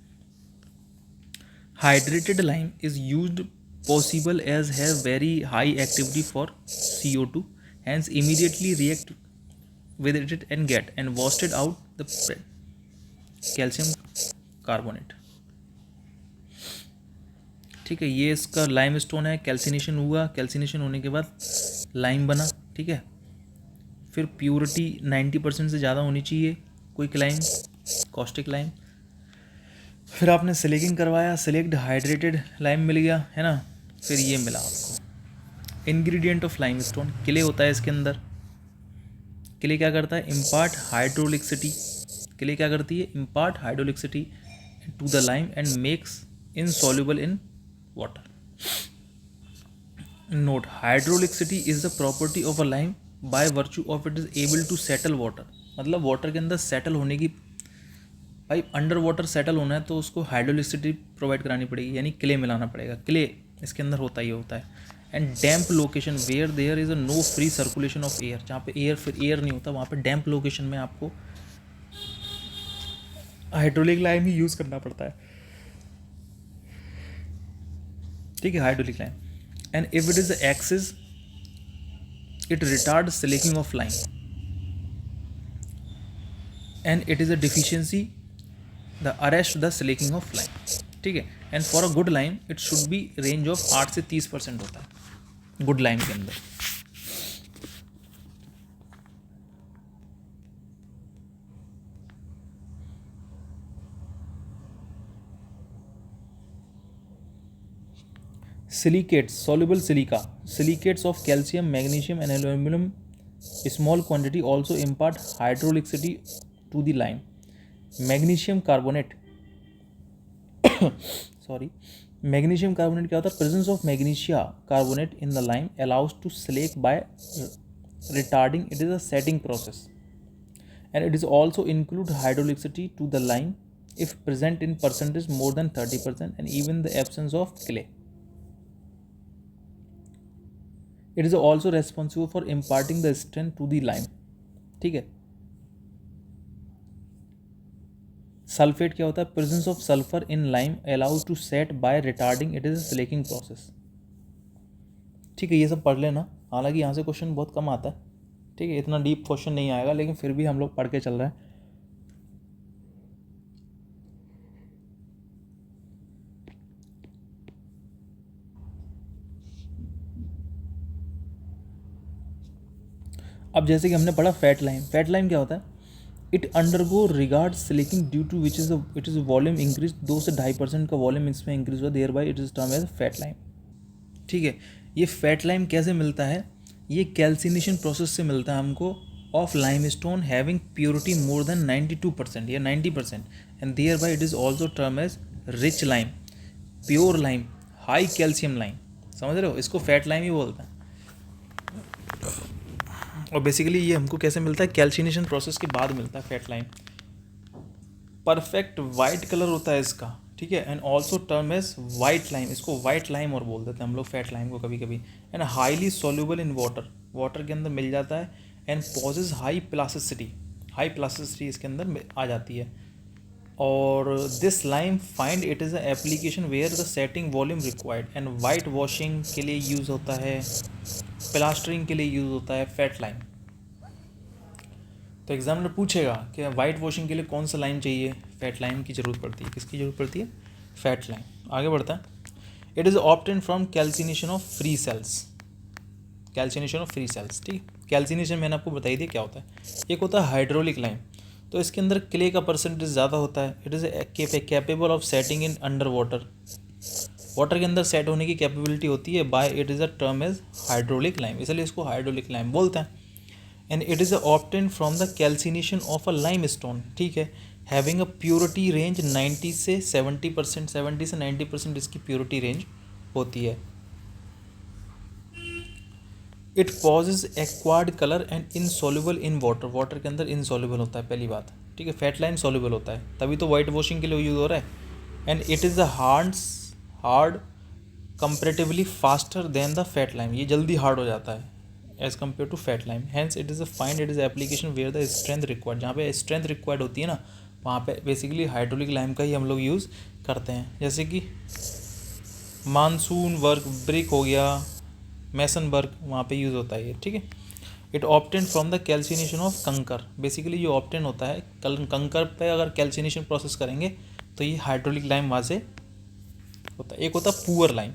Hydrated lime is used possible as have very high activity for CO2, hence immediately react with it and get and wasted out the calcium carbonate. ठीक है, ये इसका लाइम स्टोन है, कैल्सिनेशन हुआ, कैल्सिनेशन होने के बाद लाइम बना। ठीक है, फिर प्योरिटी 90% से ज़्यादा होनी चाहिए, क्विक लाइम, कॉस्टिक लाइम। फिर आपने स्लेकिंग करवाया, सेलेक्ट हाइड्रेटेड लाइम मिल गया, है ना। फिर ये मिला आपको ingredient of lime stone, clay होता है इसके अंदर। क्ले क्या करता है, इम्पार्ट हाइड्रोलिक्सिटी। क्ले क्या करती है, impart hydraulicity to the lime and makes insoluble in water. Note, hydraulicity is the property of a lime by virtue of it is able to settle water. मतलब वाटर के अंदर settle होने की, भाई under water settle होना है तो उसको हाइड्रोलिक्सिटी प्रोवाइड करानी पड़ेगी, यानी क्ले मिलाना पड़ेगा। क्ले इसके अंदर होता ही होता है। And damp location where there is a no free circulation of air, जहाँ पे एयर नहीं होता, वहाँ पे डैम्प लोकेशन में आपको हाइड्रोलिक लाइम ही यूज़ करना पड़ता है, ठीक है, hydraulic lime. And if it is axis it retards slaking of lime, and it is a deficiency the arrest the slaking of lime. ठीक है. And for a good lime it should B range of 8 से 30% होता है good lime के अंदर. Silicates, soluble silica, silicates of calcium, magnesium and aluminum, small quantity also impart hydrolicity to the lime. Magnesium carbonate sorry, magnesium carbonate क्या होता है? Presence of magnesia carbonate in the lime allows to slake by retarding. It is a setting process, and it is also include hydrolicity to the lime if present in percentage more than 30% and even the absence of clay. It is also responsible for imparting the strength to the lime. ठीक है. Sulphate क्या होता है? Presence of sulphur in lime allows to set by retarding it is a slaking process. ठीक है, ये सब पढ़ लेना. हालांकि यहाँ से क्वेश्चन बहुत कम आता है, ठीक है, इतना डीप क्वेश्चन नहीं आएगा, लेकिन फिर भी हम लोग पढ़ के चल रहे हैं. अब जैसे कि हमने पढ़ा फैट लाइम. फैट लाइम क्या होता है? It undergo regard slaking due to which is volume increase. 2 से 2.5% का वॉल्यूम इसमें इंक्रीज हुआ, thereby it is term as fat lime. ठीक है. ये फैट लाइम कैसे मिलता है? ये कैल्सिनेशन प्रोसेस से मिलता है हमको of limestone having purity more than 92% या 90%, and thereby it is also term as rich lime, pure lime, high calcium lime. समझ रहे हो? इसको फैट लाइम ही बोलते हैं. और बेसिकली ये हमको कैसे मिलता है? कैल्सिनेशन प्रोसेस के बाद मिलता है fat lime. Perfect white colour होता है इसका, ठीक है, and also term as white lime. इसको वाइट लाइम और बोल देते हैं हम लोग फैट लाइम को कभी कभी. And highly soluble in water, water के अंदर मिल जाता है. And possesses high plasticity, high plasticity इसके अंदर आ जाती है. और this lime find it is a application where the setting volume required. And white washing के लिए यूज़ होता है, प्लास्टरिंग के लिए यूज़ होता है फैट लाइम. तो एग्जामिनर पूछेगा कि वाइट वॉशिंग के लिए कौन सा लाइम चाहिए? फैट लाइम की ज़रूरत पड़ती है. किसकी ज़रूरत पड़ती है? Fat lime. आगे बढ़ता है. It is obtain from calcination of free sales. Calcination of free sales, ठीक. कैल्सिनेशन मैंने आपको बताई दी क्या होता है. एक होता है हाइड्रोलिक लाइम, तो इसके अंदर क्ले का परसेंटेज ज़्यादा होता है. It is capable of setting in under water. Water के अंदर सेट होने की कैपेबिलिटी होती है. By it is a term as hydraulic lime, इसलिए इसको हाइड्रोलिक लाइम बोलते हैं. And it is obtain from the calcination of a limestone, ठीक है, हैविंग अ प्योरिटी रेंज 90 से 70%, 70 से 90% इसकी प्योरिटी रेंज होती है. It possesses awkward colour and insoluble in water. Water के अंदर इनसॉल्युबल होता है, पहली बात, ठीक है. फैट लाइम सॉल्युबल होता है, तभी तो वाइट वॉशिंग के लिए यूज़ हो रहा है. And it is a hard comparatively faster than the fat lime. ये जल्दी हार्ड हो जाता है as compare to fat lime. Hence it is a find it is application where the strength required. जहाँ पे स्ट्रेंथ रिक्वायर्ड होती है ना, वहाँ पे बेसिकली हाइड्रोलिक लाइम का ही हम लोग यूज़ करते हैं. जैसे कि मानसून वर्क, ब्रिक हो गया, मैसन वर्क, वहाँ पे यूज़ होता है ये, ठीक है. It obtain from the calcination of kankar. Basically जो ऑप्टेन होता है कंकर पे अगर कैल्सिनेशन प्रोसेस करेंगे तो ये हाइड्रोलिक लाइम वहाँ से होता है. एक होता है poor lime,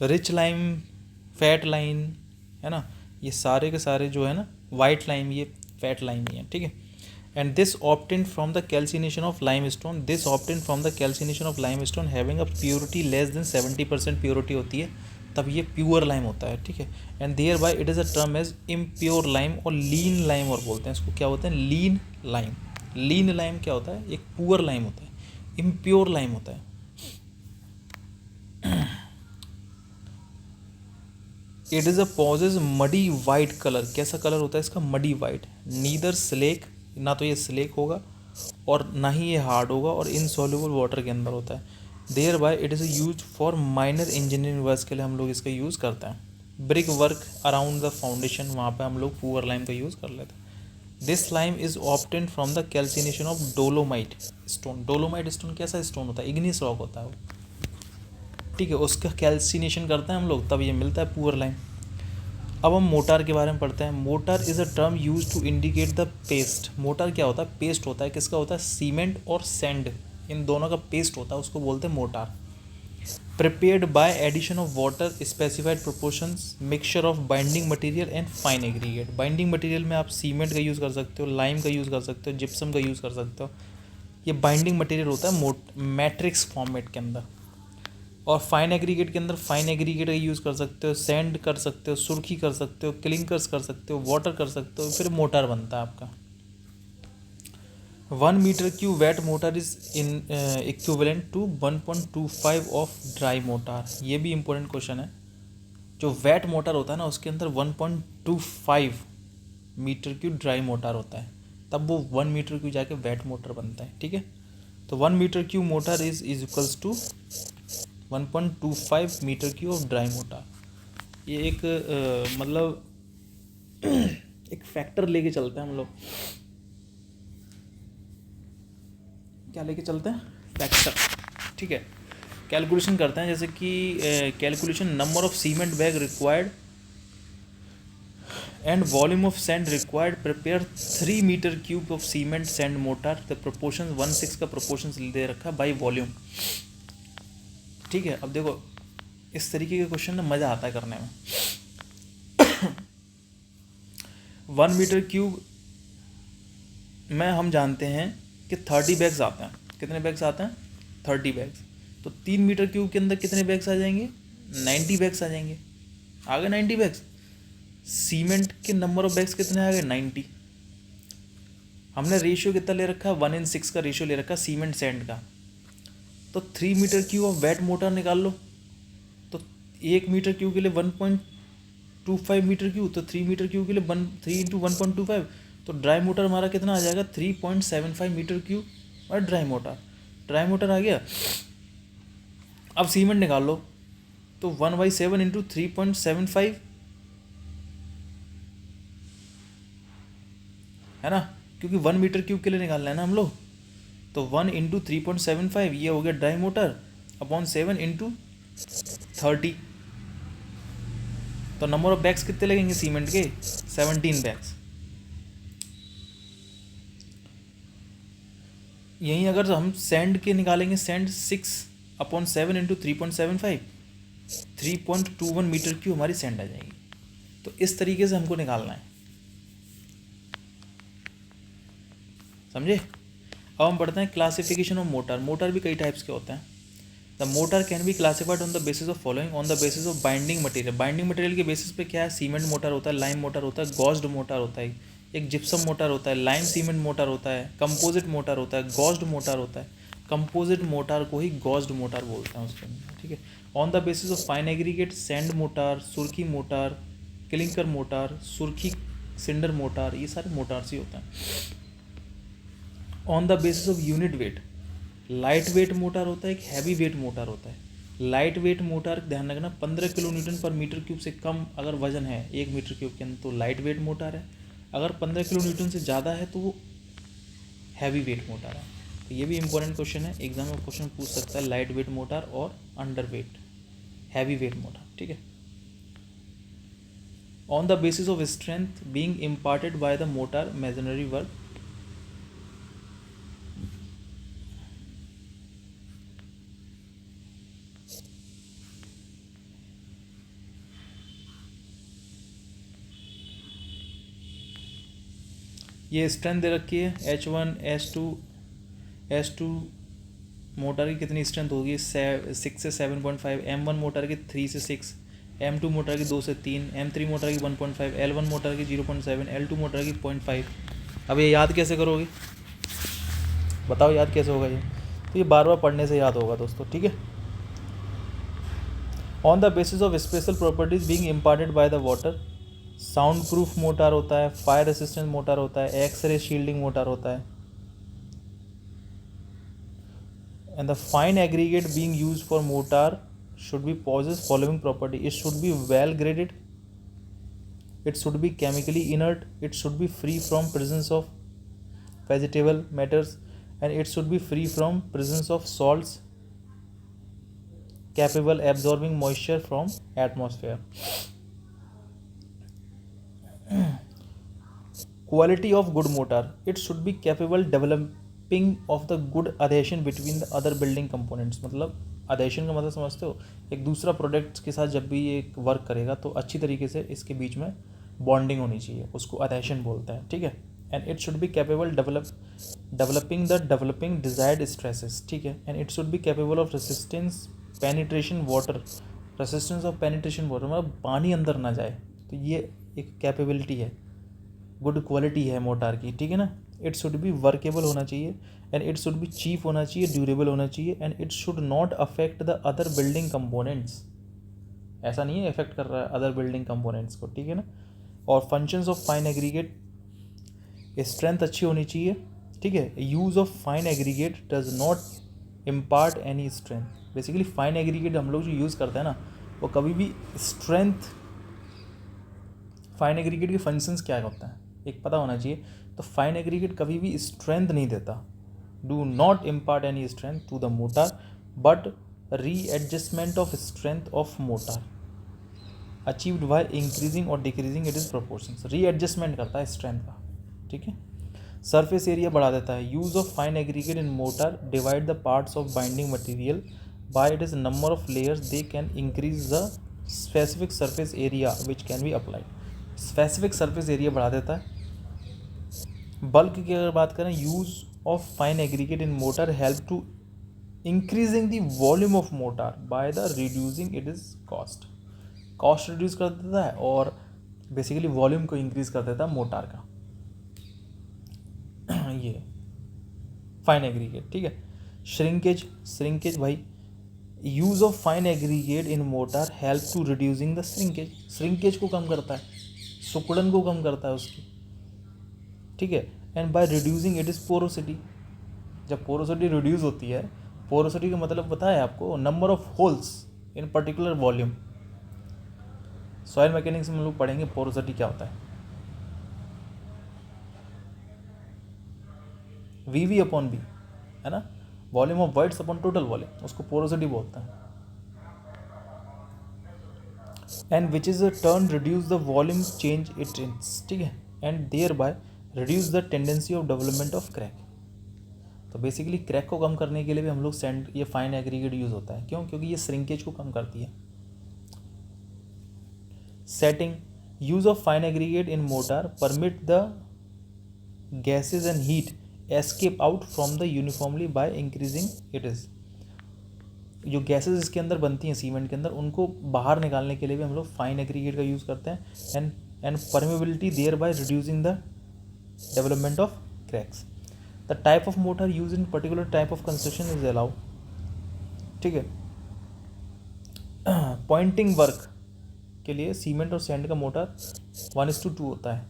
rich lime, fat lime, है ना. ये सारे के सारे जो है ना वाइट लाइम, ये फैट लाइम ही है, ठीक है. And this obtain from the calcination of limestone. This obtain from the calcination of limestone having a purity less than 70% purity होती है, तब ये प्योर लाइम होता है, ठीक है. And thereby it is a term as impure lime और lean lime और बोलते हैं इसको. क्या होता है? लीन लाइम. लीन लाइम क्या होता है? एक पुअर लाइम होता है, इम्प्योर लाइम होता है. It is a possesses muddy white colour. कैसा कलर होता है इसका? Muddy white. नीदर स्लेक, ना तो ये स्लेक होगा और ना ही ये हार्ड होगा, और इनसॉल्युबल वाटर के अंदर होता है. Thereby it is use for minor engineering work के लिए हम लोग इसका यूज़ करते हैं. Brick work around the foundation, वहाँ पे हम लोग पुअर लाइम का यूज़ कर लेते हैं. This lime is obtained from the calcination of dolomite stone. Dolomite stone कैसा स्टोन होता है, इग्नियस रॉक होता है वो, ठीक है, उसका कैल्सिनेशन करते हैं हम लोग, तब ये मिलता है पुअर लाइम। अब हम मोटार के बारे में पढ़ते हैं। Mortar is a term use to indicate the paste. Mortar क्या होता है, पेस्ट होता है, किसका होता है, सीमेंट और सैंड, इन दोनों का पेस्ट होता है, उसको बोलते हैं mortar. Prepared by addition of water, specified proportions, mixture of binding material and fine aggregate. Binding material में आप सीमेंट का यूज़ कर सकते हो, लाइम का यूज़ कर सकते हो, जिप्सम का यूज़ कर सकते हो। ये बाइंडिंग मटेरियल होता है मैट्रिक्स फॉर्मेट के अंदर। और फाइन एग्रीगेट के अंदर फाइन एग्रीगेट का यूज़ कर सकते हो, सैंड कर सकते हो, सुर्खी कर सकते हो, क्लिंकर्स कर सकते हो, वाटर कर सकते हो, फिर मोटार बनता है आपका। 1 metre cube wet mortar is in equivalent to 1.25 of dry mortar. ये भी इंपॉर्टेंट क्वेश्चन है। जो वेट मोटर होता है ना, उसके अंदर 1.25 मीटर क्यूब ड्राई मोटार होता है, तब वो 1 मीटर क्यूब जाके वेट मोटर बनता है, ठीक है। तो 1 metre cube mortar is equals to 1.25 metre cube of dry mortar. ये एक मतलब एक फैक्टर लेके चलते हैं हम लोग। क्या लेके चलते हैं, फैक्टर, ठीक है। कैलकुलेशन करते हैं, जैसे कि calculation number of cement bag required and volume of sand required, prepare 3 metre cube of cement sand mortar. The proportion 1:6 का प्रोपोर्शन दे रखा बाई वॉल्यूम, ठीक है। अब देखो इस तरीके के क्वेश्चन ना मज़ा आता है करने में। 1 मीटर क्यूब में हम जानते हैं कि 30 बैग्स आते हैं। कितने बैग्स आते हैं, 30 बैग्स। तो 3 मीटर क्यूब के अंदर कितने बैग्स आ जाएंगे, 90 बैग्स आ जाएंगे। आ गए 90 बैग्स। सीमेंट के नंबर ऑफ बैग्स कितने आ गए, 90। हमने रेशियो कितना ले रखा है, 1:6 का रेशियो ले रखा है सीमेंट सैंड का। तो 3 metre cube of wet mortar निकाल लो। तो 1 मीटर क्यूब के लिए 1.25 मीटर क्यूब, तो 3 मीटर क्यूब के लिए 3 × 1.25, तो ड्राई मोटर हमारा कितना आ जाएगा, 3.75 मीटर क्यूब। और ड्राई मोटर आ गया। अब सीमेंट निकाल लो, तो 1/7 × 3.75 है ना, क्योंकि 1 मीटर क्यूब के लिए निकालना है ना हम लोग। तो 1 × 3.75 ये हो गया ड्राई मोटर अपॉन 7 × 30। तो नंबर ऑफ बैग्स कितने लगेंगे सीमेंट के, 17 बैग्स। यहीं अगर हम सैंड के निकालेंगे, सैंड 6/7 × 3.75, 3.21 मीटर क्यूब हमारी सैंड आ जाएगी। तो इस तरीके से हमको निकालना है, समझे। अब हम पढ़ते हैं क्लासिफिकेशन ऑफ मोटर। मोटर भी कई टाइप्स के होते हैं। The motor can be classified on the basis of following, on the basis of binding material. Binding material के बेसिस पे क्या है, सीमेंट मोटर होता है, लाइम मोटर होता है, गॉस्ड मोटर होता है, एक जिप्सम मोटर होता है, लाइम सीमेंट मोटर होता है, कंपोजिट मोटर होता है, गॉस्ड मोटर होता है। कंपोजिट मोटर को ही गॉस्ड मोटर बोलते हैं उसके अंदर, ठीक है। On the basis of fine aggregate, sand motor, सुर्खी मोटर, क्लिंकर मोटर, सुर्खी सिंडर मोटर, ये सारे मोटार्स ही होते हैं। On the basis of unit weight, light weight motor होता है, एक हैवी वेट मोटर होता है। लाइट वेट मोटर ध्यान रखना 15 किलो न्यूटन पर मीटर क्यूब से कम अगर वजन है 1 मीटर क्यूब के अंदर तो लाइट वेट मोटर है। अगर 15 किलो न्यूटन से ज़्यादा है तो वो हैवी वेट मोटर है। तो ये भी इंपॉर्टेंट क्वेश्चन है, एग्जाम में क्वेश्चन पूछ सकता है, लाइट वेट मोटर और under weight heavy weight motor, ठीक है। On the basis of strength being imparted by the motor masonry work, ये स्ट्रेंथ दे रखी है, H1 H2 मोटर की कितनी स्ट्रेंथ होगी, 6 से 7.5, M1 मोटर की 3 से 6, M2 मोटर की 2 से 3, M3 मोटर की 1.5, L1 मोटर की 0.7, L2 मोटर की 0.5। अब ये याद कैसे करोगे, बताओ याद कैसे होगा ये। तो ये बार बार पढ़ने से याद होगा दोस्तों, ठीक है। On the basis of special properties being imparted by the water, sound proof motor होता है, फायर रेसिस्टेंट मोटर होता है, एक्सरे शील्डिंग मोटर होता है। And the fine aggregate being used for motor should be possess following property. It should be well graded, it should be chemically inert, it should be free from presence of vegetable matters, and it should be free from presence of salts capable absorbing moisture from atmosphere. Quality of good mortar, it should be capable developing of the good adhesion between the other building components. मतलब adhesion का मतलब समझते हो, एक दूसरा product के साथ जब भी ये वर्क करेगा तो अच्छी तरीके से इसके बीच में बॉन्डिंग होनी चाहिए, उसको adhesion बोलते हैं, ठीक है. And it should be capable developing desired stresses, ठीक है. And it should be capable of resistance penetration water, resistance of penetration water मतलब पानी अंदर ना जाए, तो ये एक कैपेबिलिटी है, गुड क्वालिटी है मोटार की, ठीक है ना. इट शुड बी वर्केबल होना चाहिए, and it should be cheap होना चाहिए, ड्यूरेबल होना चाहिए, and it should not affect the other building components. ऐसा नहीं है अफेक्ट कर रहा है अदर बिल्डिंग कंपोनेंट्स को, ठीक है ना. और functions of fine aggregate, strength अच्छी होनी चाहिए, ठीक है. Use of fine aggregate does not impart any strength. Basically fine aggregate हम लोग जो यूज़ करते हैं ना, वो कभी भी स्ट्रेंथ, फाइन एग्रीगेट के फंक्शंस क्या होता है एक पता होना चाहिए. तो फाइन एग्रीगेट कभी भी स्ट्रेंथ नहीं देता, do not impart any strength to the mortar, but readjustment of strength of mortar achieved by increasing or decreasing it is proportions. Readjustment करता है स्ट्रेंथ का, ठीक है. सरफेस एरिया बढ़ा देता है. Use of fine aggregate in mortar divide the parts of binding material by it is number of layers, they can increase the specific surface area which can be applied. Specific surface area बढ़ा देता है. Bulk की अगर बात करें, use of fine aggregate in mortar help to increasing the volume of mortar by the reducing it is cost. Cost reduce कर देता है और बेसिकली वॉल्यूम को इंक्रीज कर देता है मोटार का. ये फाइन एग्रीगेट, ठीक है. श्रिंकेज भाई, use of fine aggregate in mortar help to reducing the shrinkage को कम करता है, सुकड़न को कम करता है उसकी, ठीक है. And by reducing it is porosity. जब पोरोसिटी रिड्यूस होती है, पोरोसिटी का मतलब पता है आपको, number of holes in particular volume. Soil mechanics में हम लोग पढ़ेंगे पोरोसिटी क्या होता है. वी अपॉन बी है ना, volume of voids upon total volume, उसको पोरोसिटी बोलते हैं. And which is a turn reduce the volume change it ins, ठीक है. And thereby reduce the tendency of development of crack. तो basically crack को कम करने के लिए भी हम लोग ये फाइन एग्रीगेट यूज होता है. क्यों? क्योंकि ये श्रिंकेज को कम करती है. Setting, use of fine aggregate in motor permit the gases and heat escape out from the uniformly by increasing it is. जो गैसेज इसके अंदर बनती हैं सीमेंट के अंदर, उनको बाहर निकालने के लिए भी हम लोग फाइन एग्रीगेट का यूज़ करते हैं. And permeability thereby reducing the development of cracks. The type of mortar use in particular type of construction is allow, ठीक है. पॉइंटिंग वर्क के लिए सीमेंट और सैंड का मोटर 1:2 होता है.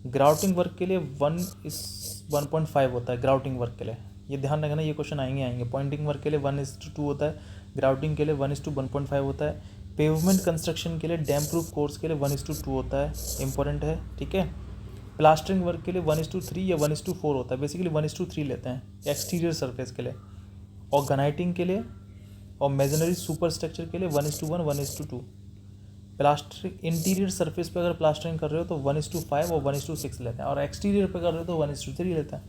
ग्राउटिंग वर्क के लिए 1:1.5 होता है. ग्राउटिंग वर्क के लिए ये ध्यान रखना, ये क्वेश्चन आएंगे. पॉइंटिंग वर्क के लिए 1:2 होता है, ग्राउटिंग के लिए 1:1.5 होता है. पेवमेंट कंस्ट्रक्शन के लिए, डैम प्रूफ कोर्स के लिए 1:2 होता है, इंपॉर्टेंट है, ठीक है. प्लास्टरिंग वर्क के लिए 1:3 या 1:4 होता है. बेसिकली 1:3 लेते हैं एक्सटीरियर सरफेस के लिए. और ग्रानाइटिंग के लिए और मेजनरी सुपर स्ट्रक्चर के लिए 1:1, 1:2. प्लास्टरिंग इंटीरियर सरफेस पे अगर प्लास्टरिंग कर रहे हो तो 1:5 और 1:6 लेते हैं, और एक्सटीरियर पे कर रहे हो तो 1:3 लेते हैं.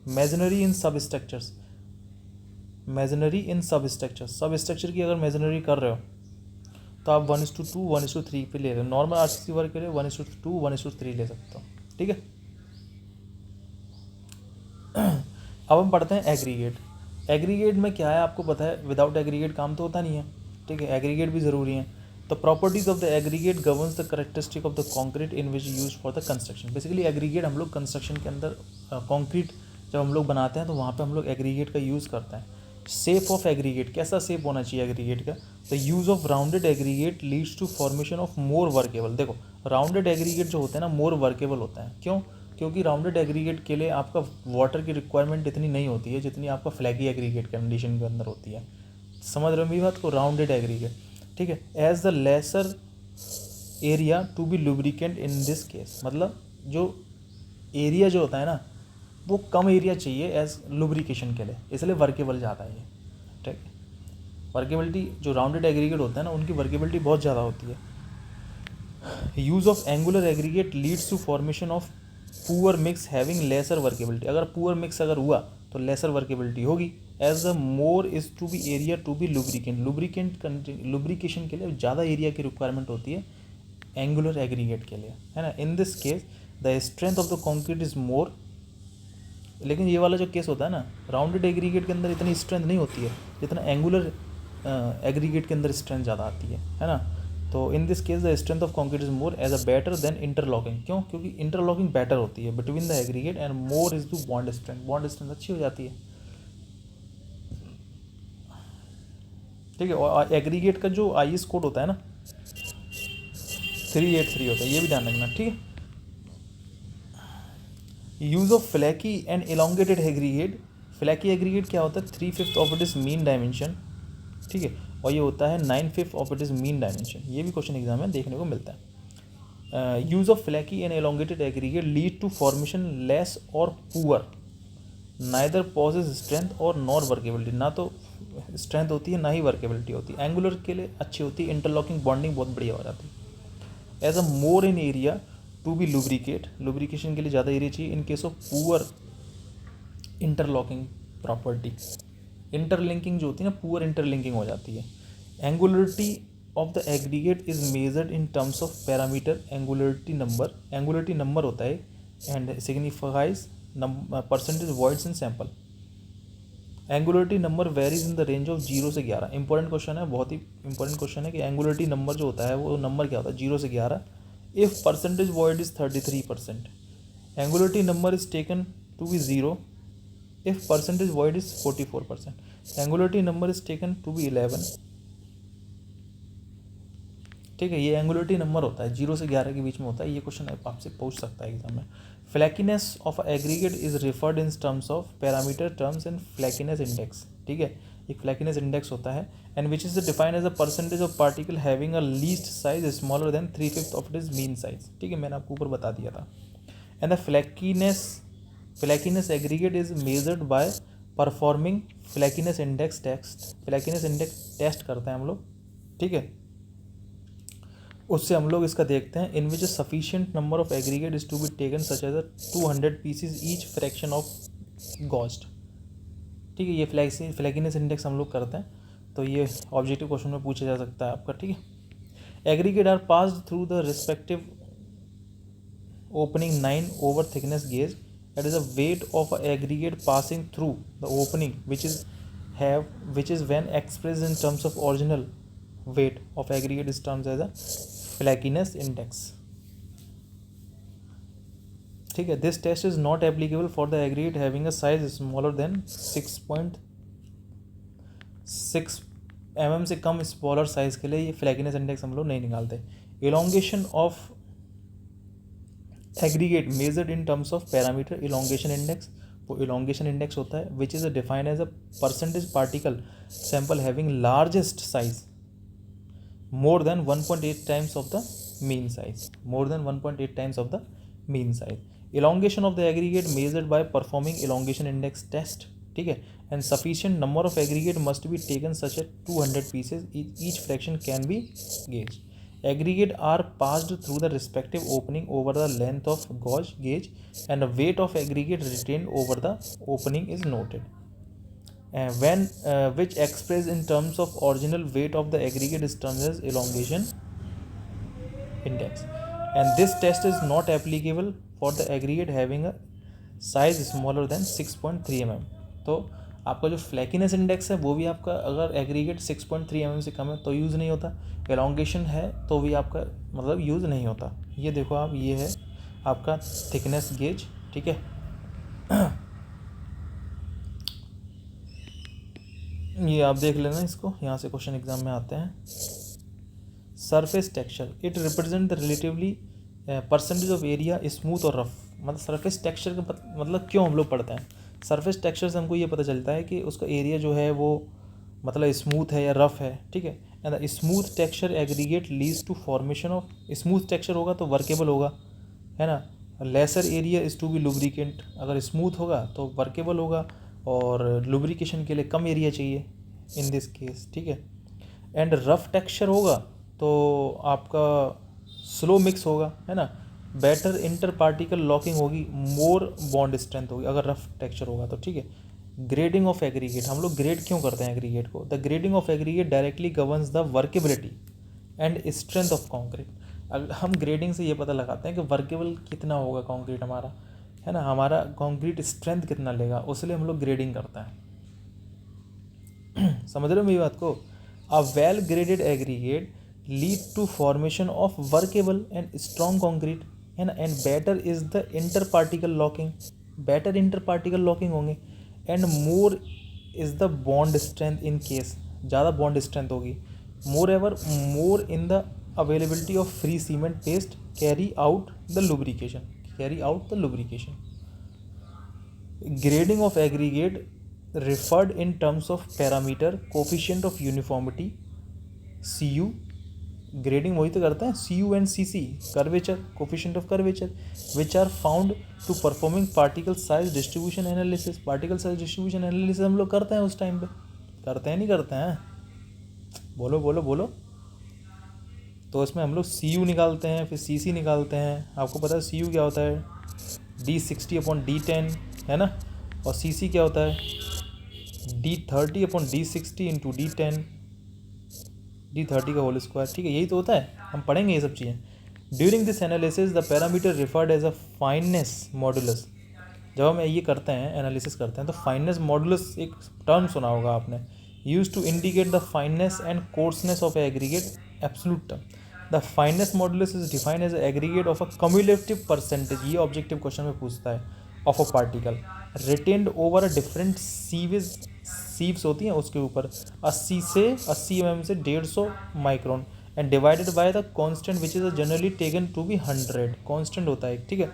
मेजनरी इन सब स्ट्रक्चर्स, सब स्ट्रक्चर की अगर मेजनरी कर रहे हो तो आप 1:2, 1:3 पे ले रहे हो. नॉर्मल आरसीसी वर्क के लिए 1:2, 1:3 ले सकते हो, ठीक है. अब हम पढ़ते हैं एग्रीगेट. एग्रीगेट में क्या है आपको पता है, विदाउट एग्रीगेट काम तो होता नहीं है, ठीक है. एग्रीगेट भी ज़रूरी है. तो properties of the aggregate governs the characteristic of the concrete in which use for the construction. Basically aggregate हम लोग कंस्ट्रक्शन के अंदर कॉन्क्रीट जब हम लोग बनाते हैं तो वहाँ पे हम लोग एग्रीगेट का यूज़ करते हैं. शेप ऑफ एग्रीगेट, कैसा शेप होना चाहिए एग्रीगेट का. The use of rounded aggregate leads to formation of more workable. देखो राउंडेड एग्रीगेट जो होते हैं ना, मोर वर्केबल होता है. क्यों? क्योंकि राउंडेड एग्रीगेट के लिए आपका वाटर की रिक्वायरमेंट इतनी नहीं होती है जितनी आपका फ्लैगी एग्रीगेट कंडीशन के अंदर होती है. समझ रहे हो मेरी बात को? राउंडेड एग्रीगेट, ठीक है. As the lesser area to be lubricant in this case, मतलब जो एरिया जो होता है ना वो कम एरिया चाहिए एज लुब्रिकेशन के लिए, इसलिए वर्केबल ज़्यादा है ये, ठीक है। वर्केबिलिटी जो राउंडेड एग्रीगेट होता है ना उनकी वर्केबिलिटी बहुत ज़्यादा होती है। Use of angular aggregate leads to formation of poor mix having lesser workability, अगर पुअर मिक्स अगर हुआ तो लेसर वर्केबिलिटी होगी। As the more is to be area to be lubrication के लिए ज़्यादा एरिया की रिक्वायरमेंट होती है एंगुलर एग्रीगेट के लिए, है ना। इन this case the strength of the concrete is मोर, लेकिन ये वाला जो केस होता है ना राउंडेड एग्रीगेट के अंदर इतनी स्ट्रेंथ नहीं होती है जितना एंगुलर एग्रीगेट के अंदर स्ट्रेंथ ज़्यादा आती है ना। तो in this case the strength of concrete is more as a better than interlocking, क्यों? क्योंकि इंटरलॉकिंग बेटर होती है between the aggregate and more is to bond strength अच्छी हो जाती है, ठीक है। और एग्रीगेट का जो IS कोड होता है ना 383 होता है, ये भी ध्यान रखना, ठीक है। Use of flaky and elongated aggregate, flaky aggregate क्या होता है 3/5 of it is mean dimension, ठीक है, और ये होता है 9/5 of it is mean dimension, ये भी क्वेश्चन एग्जाम में देखने को मिलता है। Use of flaky and elongated aggregate lead to formation less और पुअर, नाइदर पॉजेज स्ट्रेंथ और नॉर वर्केबिलिटी, ना तो स्ट्रेंथ होती है ना ही वर्केबिलिटी होती है। एंगुलर के लिए अच्छी होती है, इंटरलॉकिंग बॉन्डिंग बहुत बढ़िया हो जाती है। As a more in area to be lubricate, lubrication के लिए ज़्यादा एरिया चाहिए in case of poor interlocking property, interlinking जो होती है ना पुअर इंटरलिंकिंग हो जाती है। Angularity of the aggregate is measured in terms of parameter angularity number होता है and signifies percentage voids in sample. Angularity number varies in the range of 0 से 11, इंपॉर्टेंट क्वेश्चन है, बहुत ही इंपॉर्टेंट क्वेश्चन है कि एंगुलरिटी नंबर जो होता है वो नंबर क्या होता है 0 से 11 if percentage void is 33%, angularity number is taken to be 0 if percentage void is 44%, angularity number is taken to be 11, ठीक है। ये एंगुलरिटी नंबर होता है 0 से 11 के बीच में होता है, ये क्वेश्चन आपसे पूछ सकता है एग्जाम में। Flakiness of aggregate is referred in terms of parameter terms and flakiness index, ठीक है, एक फ्लैकीनेस इंडेक्स होता है and which is defined as a percentage of particle having a least size smaller than 3/5 of it is mean size, ठीक है, मैंने आपको ऊपर बता दिया था। And the flakiness aggregate is measured by performing flakiness index test करते हैं हम लोग, ठीक है, उससे हम लोग इसका देखते हैं। In which sufficient number of aggregate is to be taken such as 200 pieces each fraction of ghost, ठीक है, ये फ्लैकीनेस इंडेक्स हम लोग करते हैं, तो ये ऑब्जेक्टिव क्वेश्चन में पूछा जा सकता है आपका, ठीक है। Aggregate are passed through the respective opening 9 over thickness gauge, that is a weight of a aggregate passing through the opening which is when expressed in terms of original weight of aggregate is termed as a flackiness index, ठीक है। this test is not applicable for the aggregate having a size smaller than 6.6 mm से कम smaller size के लिए ये फ्लैकीनेस index हम लोग नहीं निकालते। Elongation of aggregate measured in terms of parameter elongation index, वो इलोंगेशन इंडेक्स होता है which is defined as a percentage particle sample having largest size more than 1.8 times of the mean size, more than 1.8 times of the mean size. Elongation of the aggregate measured by performing elongation index test, ठीक है, and sufficient number of aggregate must be taken such at 200 pieces each fraction can be gauged. Aggregate are passed through the respective opening over the length of gauge and the weight of aggregate retained over the opening is noted, which expressed in terms of original weight of the aggregate is termed as elongation index, and this test is not applicable for the aggregate having a size smaller than 6.3 mm। तो आपका जो फ्लैकीनेस index है वो भी आपका अगर aggregate 6.3 mm से कम है तो यूज़ नहीं होता, एलोंगेशन है तो भी आपका मतलब यूज़ नहीं होता। ये देखो आप, ये है आपका थिकनेस गेज, ठीक है। ये आप देख लेना इसको, यहाँ से क्वेश्चन एग्जाम में आते हैं। Surface texture it represent the relatively percentage of area smooth और रफ, मतलब सरफेस टेक्सचर का मतलब क्यों हम लोग पढ़ते हैं, सरफेस टेक्सचर से हमको ये पता चलता है कि उसका एरिया जो है वो मतलब स्मूथ है या रफ़ है, ठीक है, and the smooth texture aggregate leads to formation of, smooth texture होगा तो वर्केबल होगा, है ना। Lesser area is to be lubricant, अगर स्मूथ होगा तो वर्केबल होगा, और लुब्रिकेशन के लिए कम एरिया चाहिए इन दिस केस, ठीक है। एंड रफ टेक्सचर होगा तो आपका स्लो मिक्स होगा, है ना। बेटर इंटर पार्टिकल लॉकिंग होगी, मोर बॉन्ड स्ट्रेंथ होगी अगर रफ टेक्सचर होगा तो, ठीक है। ग्रेडिंग ऑफ एग्रीगेट, हम लोग ग्रेड क्यों करते हैं एग्रीगेट को? The grading of aggregate directly governs the workability and strength of concrete. अगर हम ग्रेडिंग से ये पता लगाते हैं कि वर्केबल कितना होगा कॉन्क्रीट हमारा, है ना, हमारा कॉन्क्रीट स्ट्रेंथ कितना लेगा, उसलिए हम लोग ग्रेडिंग करते हैं। समझ रहे हो मेरी बात को? A well graded aggregate lead to formation of workable and strong concrete, है ना। And better is the inter particle locking, better inter particle locking होंगे। And more is the bond strength in case, ज़्यादा bond strength होगी। Moreover more in the availability of free cement paste carry out the lubrication, carry out the lubrication. Grading of aggregate referred in terms of parameter coefficient of uniformity CU, grading वही तो करते हैं CU and CC, curvature coefficient of curvature, which are found to performing particle size distribution analysis। particle size distribution analysis हम लोग करते हैं उस time पे, करते हैं नहीं करते हैं? बोलो बोलो बोलो। तो इसमें हम लोग CU निकालते हैं, फिर CC निकालते हैं। आपको पता है CU क्या होता है? D60/D10, है ना। और CC क्या होता है? D30/D60 इंटू D10, D30 का होल स्क्वायर, ठीक है, यही तो होता है, हम पढ़ेंगे ये सब चीज़ें। During this analysis the parameter referred as a fineness modulus. जब हम ये करते हैं, एनालिसिस करते हैं, तो फाइननेस मॉडुलस एक टर्म सुना होगा आपने, use to indicate the fineness and coarseness of aggregate, absolute term. The fineness modulus is defined as aggregate of a cumulative percentage, ये ऑब्जेक्टिव क्वेश्चन में पूछता है, of a particle retained over a different sieves होती हैं उसके ऊपर 80 mm से 150 micron, and divided by the constant which is generally taken to be 100, constant होता है, ठीक है।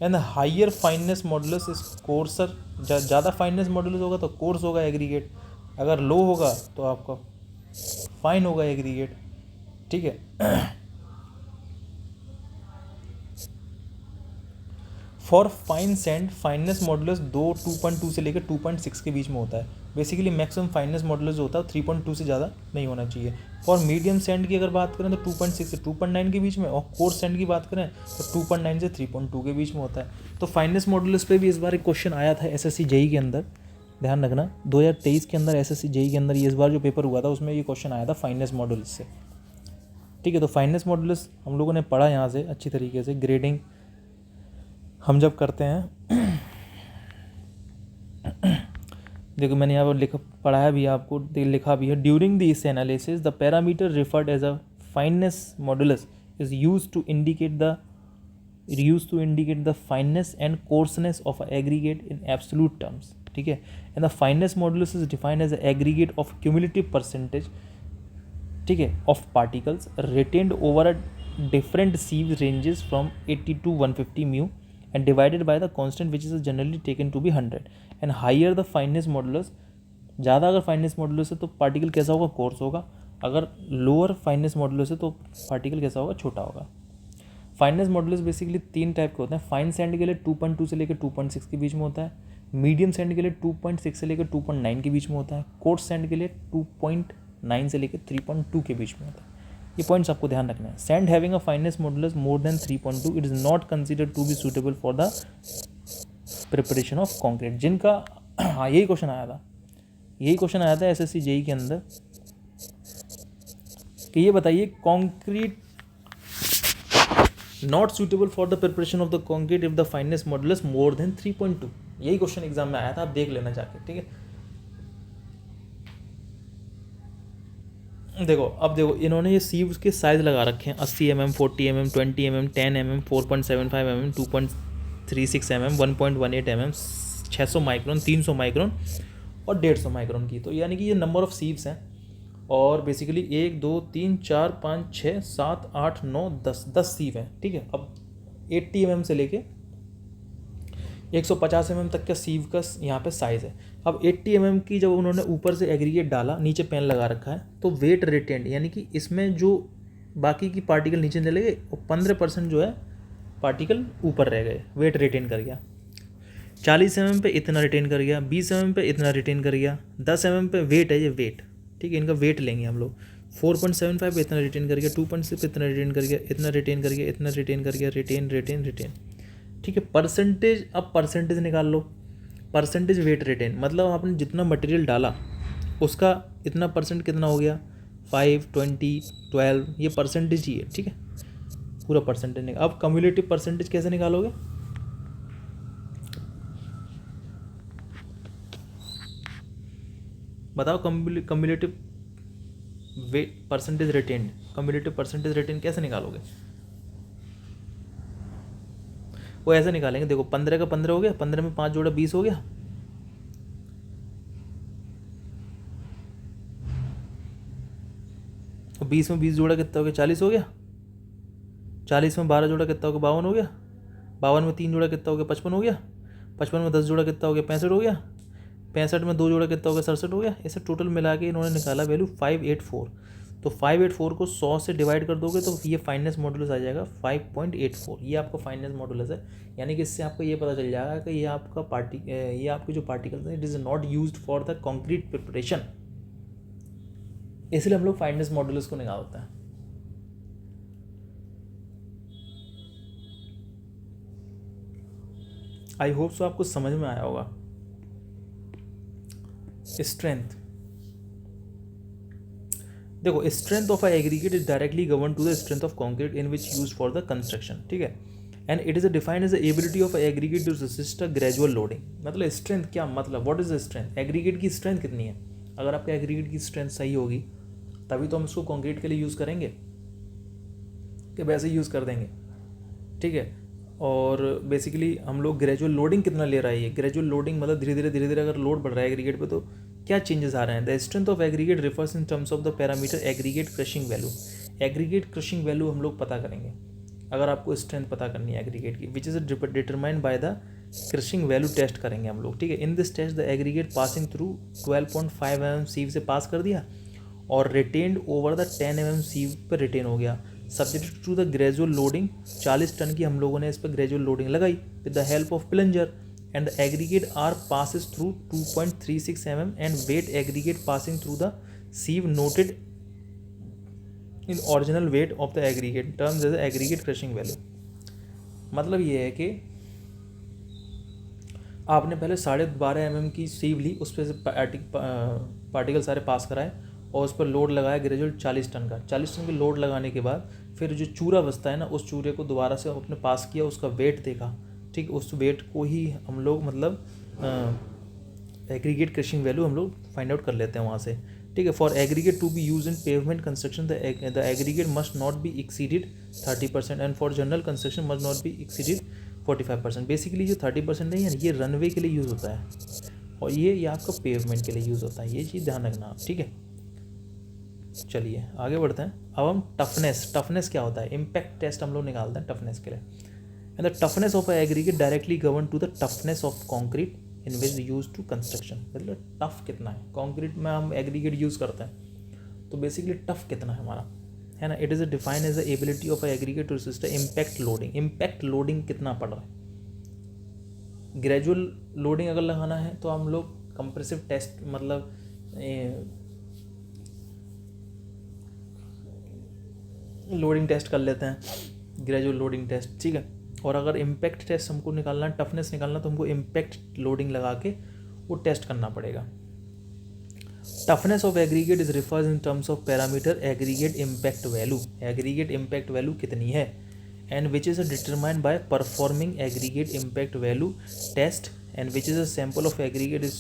And higher fineness modulus is courser, ज़्यादा फाइननेस मॉडुलस होगा तो कोर्स होगा एग्रीगेट, अगर लो होगा तो आपका फाइन होगा एग्रीगेट, ठीक है। For fine sand fineness modulus 2.2 से लेकर 2.6 के बीच में होता है। बेसिकली मैक्सिमम फाइननेस मॉडुलस जो होता है 3.2 से ज़्यादा नहीं होना चाहिए। फॉर मीडियम सैंड की अगर बात करें तो 2.6 से 2.9 के बीच में, और कोर्स सैंड की बात करें तो 2.9 से 3.2 के बीच में होता है। तो फाइननेस मॉडुलस पे भी इस बार एक क्वेश्चन आया था एसएससी जेई के अंदर, ध्यान रखना 2023 के अंदर एसएससी जेई के अंदर ये इस बार जो पेपर हुआ था उसमें ये क्वेश्चन आया था फाइननेस मॉडुलस से, ठीक है। तो फाइननेस मॉडुलस हम लोगों ने पढ़ा यहाँ से अच्छी तरीके से। ग्रेडिंग हम जब करते हैं देखो मैंने यहाँ पर पढ़ाया भी आपको, लिखा भी है। During this analysis the parameter referred as a fineness modulus is use to indicate the fineness and coarseness of aggregate in absolute terms, ठीक है। And the fineness modulus is defined as aggregate of cumulative percentage, ठीक है, of particles retained over a different sieve ranges from 80 to 150 mu and divided by the constant which is generally taken to be 100, and higher the fineness modulus, ज़्यादा अगर fineness modulus है तो particle कैसा होगा? Course होगा। अगर lower fineness modulus है तो पार्टिकल कैसा होगा? छोटा होगा। फाइननेस मॉडुलस बेसिकली 3 टाइप के होते हैं। फाइन सैंड के लिए 2.2 से लेकर 2.6 के बीच में होता है। मीडियम सैंड के लिए 2.6 से लेकर 2.9 के बीच में होता है। कोर्स सैंड के लिए 2.9 से लेकर 3.2 के बीच में होता है। ये पॉइंट्स आपको ध्यान रखना है। Sand having a fineness modulus more than 3.2 it is not considered to be suitable for the preparation of concrete. जिनका हाँ यही क्वेश्चन आया था एसएससी जेई के अंदर कि ये बताइए concrete not suitable for the preparation of the concrete if the fineness modulus more than 3.2। यही क्वेश्चन एग्जाम में आया था, आप देख लेना जाके, ठीक है। देखो अब देखो इन्होंने ये सीव्स के साइज़ लगा रखे हैं 80 mm, 40 mm, 20 mm, 10 mm, 4.75 mm, 2.36 mm, 1.18 mm, 600 micron, 300 micron और 150 माइक्रोन की। तो यानी कि ये नंबर ऑफ़ सीव्स हैं, और बेसिकली 1 2 3 4 5 6 7 8 9 10 सीव हैं, ठीक है। अब 80 mm से लेके 150 mm तक का सीव का यहाँ पे साइज़ है। अब 80 mm की जब उन्होंने ऊपर से एग्रीगेट डाला, नीचे पेन लगा रखा है, तो वेट रिटेंड यानी कि इसमें जो बाकी की पार्टिकल नीचे चले गए और 15% जो है पार्टिकल ऊपर रह गए, वेट रिटेन कर गया। 40 mm पे इतना रिटेन कर गया, 20 mm पे इतना रिटेन कर गया, 10 mm पे वेट है ये वेट, ठीक है, इनका वेट लेंगे हम लोग। 4.75 पे इतना रिटेन कर गया, 2.6 पे इतना रिटेन कर गया, इतना रिटेन कर गया, इतना रिटेन कर गया, रिटेन रिटेन रिटेन, ठीक है। परसेंटेज, अब परसेंटेज निकाल लो, परसेंटेज वेट रिटेन मतलब आपने जितना मटेरियल डाला उसका इतना परसेंट कितना हो गया, 5, 20, 12, ये परसेंटेज ही है, ठीक है, पूरा परसेंटेज निकाल। अब कम्युलेटिव परसेंटेज कैसे निकालोगे, बताओ, cumulative weight percentage retain, cumulative percentage retain कैसे निकालोगे। वो ऐसे निकालेंगे, देखो 15 का 15 हो गया, 15 में 5 जोड़ा 20 हो गया, और 20 में 20 जोड़ा कितना हो गया, 40 हो गया, 40 में 12 जोड़ा कितना हो गया, 52 हो गया, 52 में 3 जोड़ा कितना हो गया, 55 हो गया, 55 में 10 जोड़ा कितना हो गया, 65 हो गया, 65 में 2 जोड़ा कितना हो गया, 67 हो गया। ऐसे टोटल मिला के इन्होंने निकाला वैल्यू 584। तो 584 को 100 से डिवाइड कर दोगे तो ये फाइनेंस मॉडुलस आ जाएगा 5.84। ये आपका फाइनेंस मॉडुलस है, यानी कि इससे आपको ये पता चल जाएगा कि ये आपके जो पार्टिकल्स हैं it is not used for the concrete preparation, इसलिए हम लोग फाइनेंस मॉडुलस को निकालते हैं। आई होप सो आपको समझ में आया होगा। स्ट्रेंथ, देखो strength of a aggregate is directly govern to the strength of concrete in which use for the construction, ठीक है, and it is defined as the ability of aggregate to resist a gradual loading. मतलब strength क्या मतलब, what is the strength, aggregate की strength कितनी है। अगर आपके एग्रीगेट की स्ट्रेंथ सही होगी तभी तो हम इसको कंक्रीट के लिए यूज़ करेंगे, कि वैसे यूज़ कर देंगे, ठीक है। और बेसिकली हम लोग ग्रेजुअल लोडिंग कितना ले रहा है, ये ग्रेजुअल लोडिंग मतलब धीरे धीरे अगर लोड बढ़ रहा है एग्रीगेट पे तो क्या चेंजेस आ रहे हैं। The strength of aggregate refers in terms of the parameter aggregate crushing value. Aggregate crushing value हम लोग पता करेंगे अगर आपको स्ट्रेंथ पता करनी है एग्रीगेट की, which is determined by the crushing value test करेंगे हम लोग, ठीक है। In this test the aggregate passing through 12.5 mm sieve से पास कर दिया और retained over the 10 mm sieve पर रिटेन हो गया, subject to the gradual loading. 40 ton की हम लोगों ने इस पर ग्रेजुअल लोडिंग लगाई with the help of plunger, and the aggregate R passes through 2.36 mm and weight aggregate passing through the sieve noted in original weight of the aggregate terms as aggregate crushing value। मतलब ये है कि आपने पहले 12.5 mm की सीव ली, उस पर से पार्टिकल सारे पास कराए और उस पर लोड लगाया ग्रेजुअल 40 टन का। 40 टन की लोड लगाने के बाद फिर जो चूरा बचता है ना, उस चूरे को दोबारा से आपने पास किया, उसका वेट देखा, ठीक, उस वेट को ही हम लोग मतलब एग्रीगेट क्रशिंग वैल्यू हम लोग फाइंड आउट कर लेते हैं वहाँ से, ठीक है। For aggregate to be use in pavement construction the aggregate must not be exceeded 30% and for general construction must not be exceeded 45%। Basically जो 30% है ये रनवे के लिए यूज़ होता है और ये आपका पेवमेंट के लिए यूज़ होता है, ये चीज़ ध्यान रखना आप, ठीक है। चलिए आगे बढ़ते हैं। अब हम टफनेस क्या होता है, इम्पैक्ट टेस्ट हम लोग निकालते हैं टफनेस के लिए। And the toughness of aggregate directly govern to the toughness of concrete in which use to construction. मतलब टफ कितना है, कॉन्क्रीट में हम एग्रीगेट यूज़ करते हैं तो बेसिकली टफ कितना है हमारा, है ना। It is defined as the ability of aggregate to resist impact loading. Impact loading कितना पड़ रहा है। ग्रेजुअल लोडिंग अगर लगाना है तो हम लोग कंप्रेसिव टेस्ट मतलब लोडिंग टेस्ट कर लेते हैं, ग्रेजुअल लोडिंग टेस्ट, ठीक है। और अगर इम्पैक्ट टेस्ट हमको निकालना है, टफनेस निकालना, तो हमको इम्पैक्ट लोडिंग लगा के वो टेस्ट करना पड़ेगा। Toughness of aggregate is refers in terms of parameter aggregate impact value. Aggregate impact value कितनी है and which is determined by performing aggregate impact value test and which is a sample of aggregate is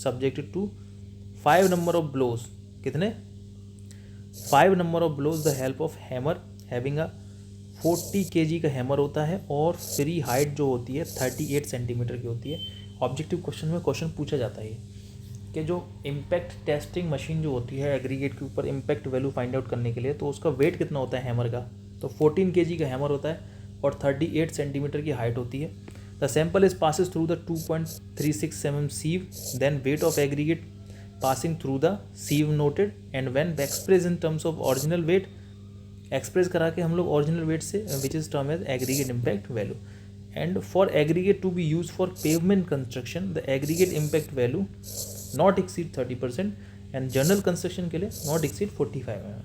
subjected to 5 number of blows. कितने, 5 number of blows the help of hammer having a 40 kg का hammer होता है और free height जो होती है 38 centimetre की होती है। ऑब्जेक्टिव क्वेश्चन में क्वेश्चन पूछा जाता है कि जो इम्पैक्ट टेस्टिंग मशीन जो होती है एग्रीगेट के ऊपर इम्पैक्ट वैल्यू फाइंड आउट करने के लिए, तो उसका वेट कितना होता है हैमर का, तो 14 kg का हैमर होता है और 38 सेंटीमीटर की हाइट होती है। The sample is passes through the 2.36 mm sieve, then weight of aggregate passing through the sieve noted, and when expressed in terms of original weight, express करा के हम लोग ओरिजिनल वेट से which is term as aggregate impact value. And for aggregate to be use for pavement construction the aggregate impact value not exceed 30% and general construction के लिए not exceed 45 mm.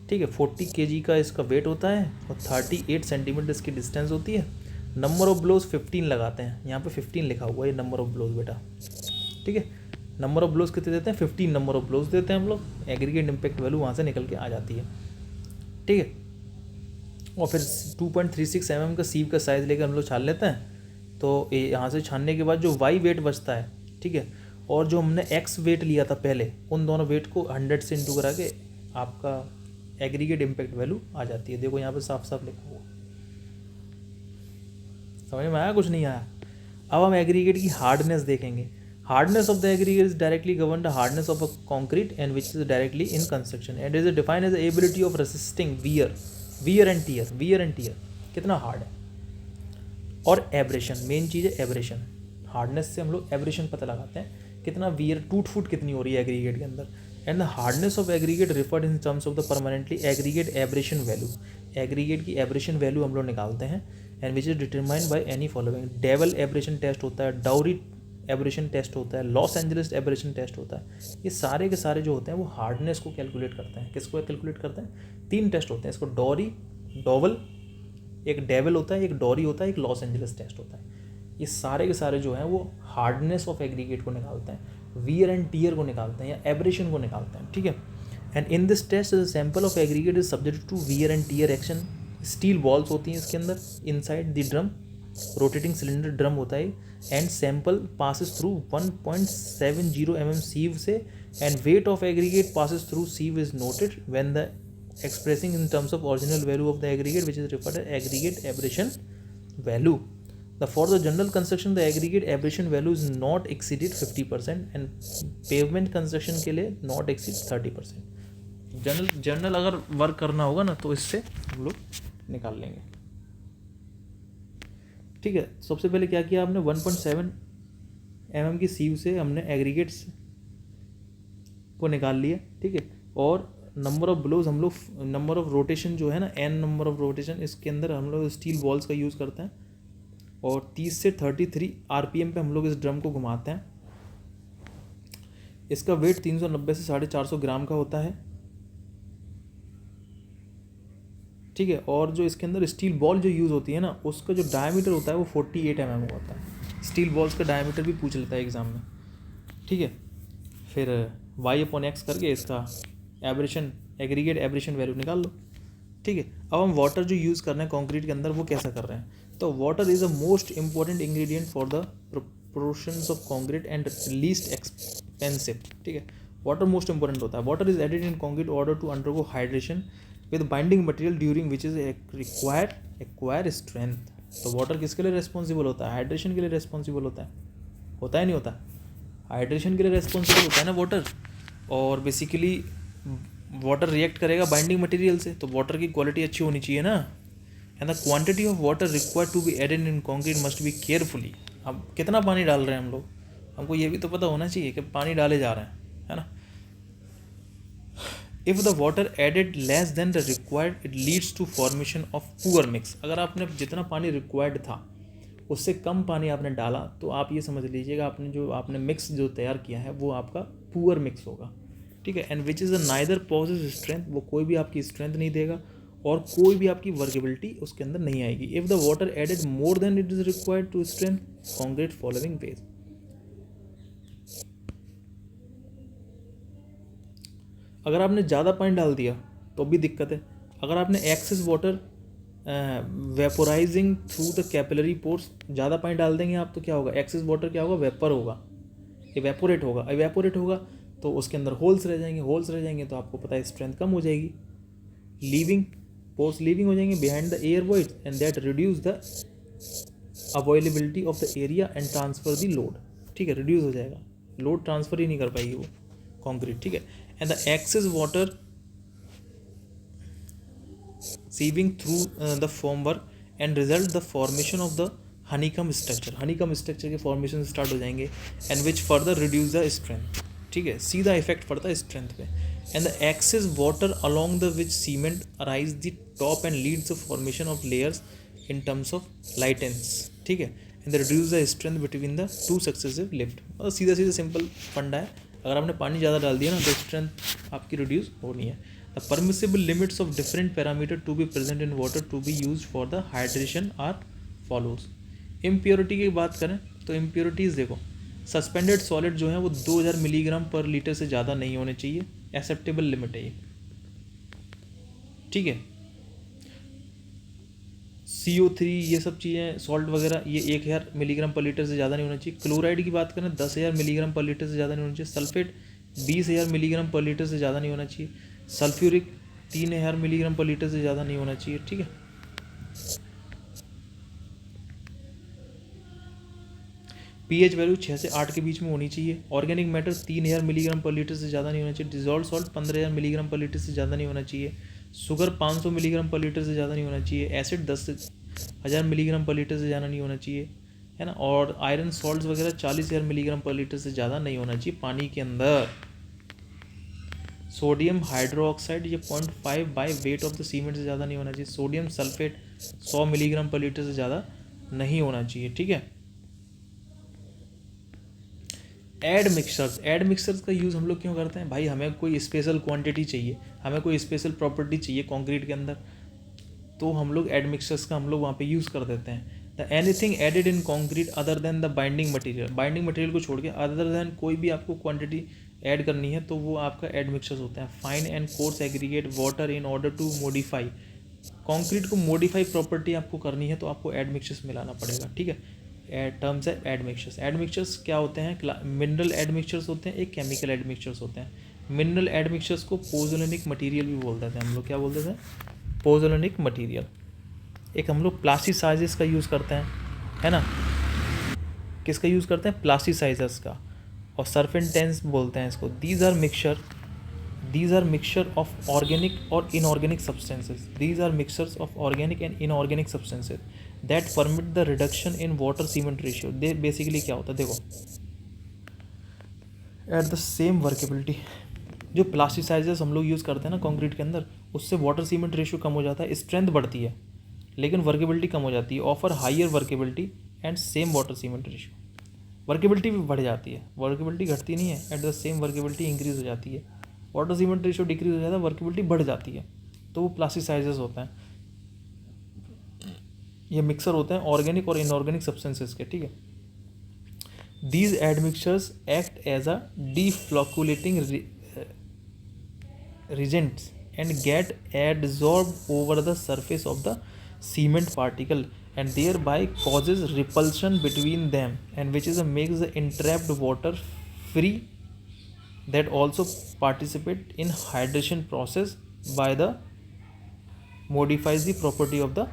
ठीक है, 40 kg का इसका wait होता है और 38 सेंटीमीटर इसकी डिस्टेंस होती है. नंबर ऑफ ब्लोज 15 लगाते हैं, यहाँ पे 15 लिखा हुआ है, ये नंबर ऑफ ब्लोज बेटा. ठीक है, नंबर ऑफ ब्लोज कितने देते हैं, 15 नंबर ऑफ ब्लोज देते हैं हम लोग. एग्रीगेट इम्पैक्ट वैल्यू वहाँ से निकल के आ जाती है. ठीक है, और फिर 2.36 mm का सीव का साइज़ लेकर हम लोग छान लेते हैं. तो यहाँ से छानने के बाद जो वाई वेट बचता है, ठीक है, और जो हमने एक्स वेट लिया था पहले, उन दोनों वेट को 100 से इंटू करा के आपका एग्रीगेट इम्पैक्ट वैल्यू आ जाती है. देखो यहाँ पे साफ साफ लिखा हुआ, समझ में आया, कुछ नहीं आया. अब हम एग्रीगेट की हार्डनेस देखेंगे. Hardness of the aggregate is directly govern the hardness of a concrete and which is directly in construction and is defined as ability of resisting wear and tear कितना हार्ड है. और abrasion, main चीज़ है abrasion. Hardness से हम लोग abrasion पता लगाते हैं, कितना वियर टूट फूट कितनी हो रही है एग्रीगेट के अंदर. And the hardness of aggregate referred in terms of the permanently aggregate abrasion value. Aggregate की एब्रेशन वैल्यू हम लोग निकालते हैं and which is determined by any following. Deval abrasion test होता है, डाउरी एब्रेशन टेस्ट होता है, लॉस एंजलिस एब्रेशन टेस्ट होता है. ये सारे के सारे जो होते हैं वो हार्डनेस को कैलकुलेट करते हैं. किसको कैलकुलेट करते हैं, 3 टेस्ट होते हैं इसको, डॉवल, एक डेवल होता है, एक डॉरी होता है, एक लॉस एंजलिस टेस्ट होता है. ये सारे के सारे जो हैं वो हार्डनेस ऑफ एग्रीगेट को निकालते हैं, वियर एंड टीयर को निकालते हैं या एब्रेशन को निकालते हैं. ठीक है, and in this test the sample of aggregate is subject to wear and tear action. Steel balls होती हैं इसके अंदर inside the drum, rotating cylinder drum होता है, and sample passes through 1.70 mm sieve से, and weight of aggregate passes through sieve is noted when the expressing in terms of original value of the aggregate which is referred as aggregate aberration value. For the general construction the aggregate aberration value is not exceeded 50% and pavement construction के लिए not exceed 30%. General अगर work करना होगा ना तो इससे हम लोग निकाल लेंगे. ठीक है, सबसे पहले क्या किया आपने, 1.7 mm की सीव से हमने एग्रीगेट्स को निकाल लिया. ठीक है, और नंबर ऑफ ब्लोज हम लोग, नंबर ऑफ रोटेशन जो है ना, n नंबर ऑफ रोटेशन, इसके अंदर हम लोग स्टील बॉल्स का यूज़ करते हैं और 30 से 33 RPM पे हम लोग इस ड्रम को घुमाते हैं. इसका वेट 390 से 450 ग्राम का होता है. ठीक है, और जो इसके अंदर स्टील बॉल जो यूज़ होती है ना, उसका जो डायमीटर होता है वो 48 mm होता है. स्टील बॉल्स का डायमीटर भी पूछ लेता है एग्जाम में. ठीक है, फिर y/x करके इसका एब्रेशन, एग्रीगेट एब्रेशन वैल्यू निकाल लो. ठीक है, अब हम वाटर जो यूज़ कर रहे हैं कंक्रीट के अंदर वो कैसा कर रहे हैं. तो water is a most important ingredient for the proportions of concrete and least expensive. ठीक है, वाटर मोस्ट इंपॉर्टेंट होता है. Water is added in concrete order to undergo hydration with binding material during which is acquire strength. तो water किसके लिए responsible होता है, hydration के लिए रिस्पॉन्सिबल होता है नहीं होता, हाइड्रेशन के लिए रिस्पॉन्सिबल होता है ना वाटर. और बेसिकली वाटर रिएक्ट करेगा बाइंडिंग मटेरियल से, तो वाटर की क्वालिटी अच्छी होनी चाहिए ना. And the quantity of water required to be added in concrete must be carefully. अब कितना पानी डाल रहे हैं हम लोग, हमको ये भी तो पता होना चाहिए कि पानी डाले जा रहे हैं, है ना. If the water added less than the required it leads to formation of poor mix. अगर आपने जितना पानी रिक्वायर्ड था उससे कम पानी आपने डाला तो आप ये समझ लीजिएगा आपने मिक्स जो तैयार किया है वो आपका पुअर मिक्स होगा. ठीक है, and which is a neither positive strength, वो कोई भी आपकी स्ट्रेंथ नहीं देगा और कोई भी आपकी वर्केबिलिटी उसके अंदर नहीं आएगी. If the water added more than it is required to strength concrete following ways. अगर आपने ज़्यादा पानी डाल दिया तो भी दिक्कत है. अगर आपने excess water vaporising through the capillary pores, ज़्यादा पानी डाल देंगे आप तो क्या होगा, एक्सेस वाटर क्या होगा, वेपर होगा, इवेपोरेट होगा तो उसके अंदर होल्स रह जाएंगे तो आपको पता है स्ट्रेंथ कम हो जाएगी. पोर्स लीविंग हो जाएंगे behind the air void and that reduce the availability of the area and transfer the load. ठीक है, रिड्यूस हो जाएगा, लोड ट्रांसफर ही नहीं कर पाएगी वो कंक्रीट. ठीक है, and the excess water sieving through the formwork and result the formation of the honeycomb structure के फॉर्मेशन स्टार्ट हो जाएंगे and which further reduce the strength, ठीक है, सीधा इफेक्ट पड़ता है स्ट्रेंथ पे। And the excess water along the which cement arise the top and leads the formation of layers in terms of laitance, ठीक है, and reduce the strength between the two successive lift. मतलब सीधा simple फंडा है, अगर आपने पानी ज़्यादा डाल दिया ना तो स्ट्रेंथ आपकी रिड्यूस होनी है। The permissible limits of different parameter to be present in water to be use for the hydration are follows. Impurity की बात करें तो इम्प्योरिटीज़ देखो, सस्पेंडेड सॉलिड जो है वो 2000 मिलीग्राम पर लीटर से ज़्यादा नहीं होने चाहिए, एक्सेप्टेबल लिमिट है ये, ठीक है। CO3 ये सब चीज़ें सॉल्ट वगैरह ये 1000 मिलीग्राम पर लीटर से ज़्यादा नहीं होना चाहिए। क्लोराइड की बात करें 10,000 मिलीग्राम पर लीटर से ज़्यादा नहीं होना चाहिए। सल्फेट 20,000 मिलीग्राम पर लीटर से ज़्यादा नहीं होना चाहिए। सल्फ्यूरिक 3,000 मिलीग्राम पर लीटर से ज़्यादा नहीं होना चाहिए, ठीक है। pH वैल्यू 6 से 8 के बीच में होनी चाहिए। ऑर्गेनिक मैटर 3,000 मिलीग्राम पर लीटर से ज़्यादा नहीं होना चाहिए। डिजॉल्व सॉल्ट 15,000 मिलीग्राम पर लीटर से ज़्यादा नहीं होना चाहिए। शुगर 500 मिलीग्राम पर लीटर से ज़्यादा नहीं होना चाहिए। एसिड 10,000 मिलीग्राम पर लीटर से ज़्यादा नहीं होना चाहिए, है ना। और आयरन सॉल्ट्स वगैरह 40,000 मिलीग्राम पर लीटर से ज़्यादा नहीं होना चाहिए पानी के अंदर। सोडियम हाइड्रोक्साइड ये 0.5 by weight of the cement से ज़्यादा नहीं होना चाहिए। सोडियम सल्फेट 100 मिलीग्राम पर लीटर से ज़्यादा नहीं होना चाहिए, ठीक है। एड मिक्सचर्स का यूज़ हम लोग क्यों करते हैं भाई, हमें कोई स्पेशल क्वांटिटी चाहिए, हमें कोई स्पेशल प्रॉपर्टी चाहिए कंक्रीट के अंदर, तो हम लोग एड मिक्सचर्स का हम लोग वहाँ पे यूज़ कर देते हैं। The anything added in concrete other than the binding material को छोड़ के अदर देन कोई भी आपको क्वांटिटी ऐड करनी है तो वो आपका एड मिक्सचर्स होता है। Fine and coarse aggregate water in order to modify, concrete को मॉडिफाई प्रॉपर्टी आपको करनी है तो आपको एड मिक्सचर्स मिलाना पड़ेगा, ठीक है। टर्म्स है एड मिक्सचर्स क्या होते हैं, मिनरल एड मिक्सचर्स होते हैं, एक केमिकल एड मिक्सचर्स होते हैं। मिनरल एड मिक्सचर्स को पोजोलेनिक मटेरियल भी बोल देते हैं हम लोग, क्या बोलते थे, पोजोलेनिक मटेरियल। एक हम लोग प्लास्टिसाइजर्स का यूज़ करते हैं, है ना, किसका यूज़ करते हैं, प्लास्टिसाइजर्स का, और सर्फेंटेंस बोलते हैं इसको। These are mixture of organic और inorganic substances, these are mixtures of organic and inorganic substances that permit the reduction in water cement ratio. They basically क्या होता है, देखो, एट द सेम वर्केबिलिटी, जो प्लास्टिसाइजर्स हम लोग यूज़ करते हैं ना कंक्रीट के अंदर, उससे वाटर सीमेंट रेशियो कम हो जाता है, स्ट्रेंथ बढ़ती है लेकिन वर्केबिलिटी कम हो जाती है। Offer higher workability and same water cement ratio, workability भी बढ़ जाती है, वर्केबिलिटी घटती नहीं है, eight the same workability increase हो जाती है। वाटर सीमेंट रेशियो डिक्रीज हो जाता है, वर्केबिलिटी बढ़ जाती है, तो वो प्लास्टिसाइजर्स होते हैं। ये मिक्सर होते हैं ऑर्गेनिक और इनऑर्गेनिक सब्सटेंसेस के, ठीक है। These admixtures act as a deflocculating reagents and get adsorbed over the surface of the cement particle and thereby causes repulsion between them, and which is a makes the entrapped water free, that also participate in hydration process by the modifies the property of the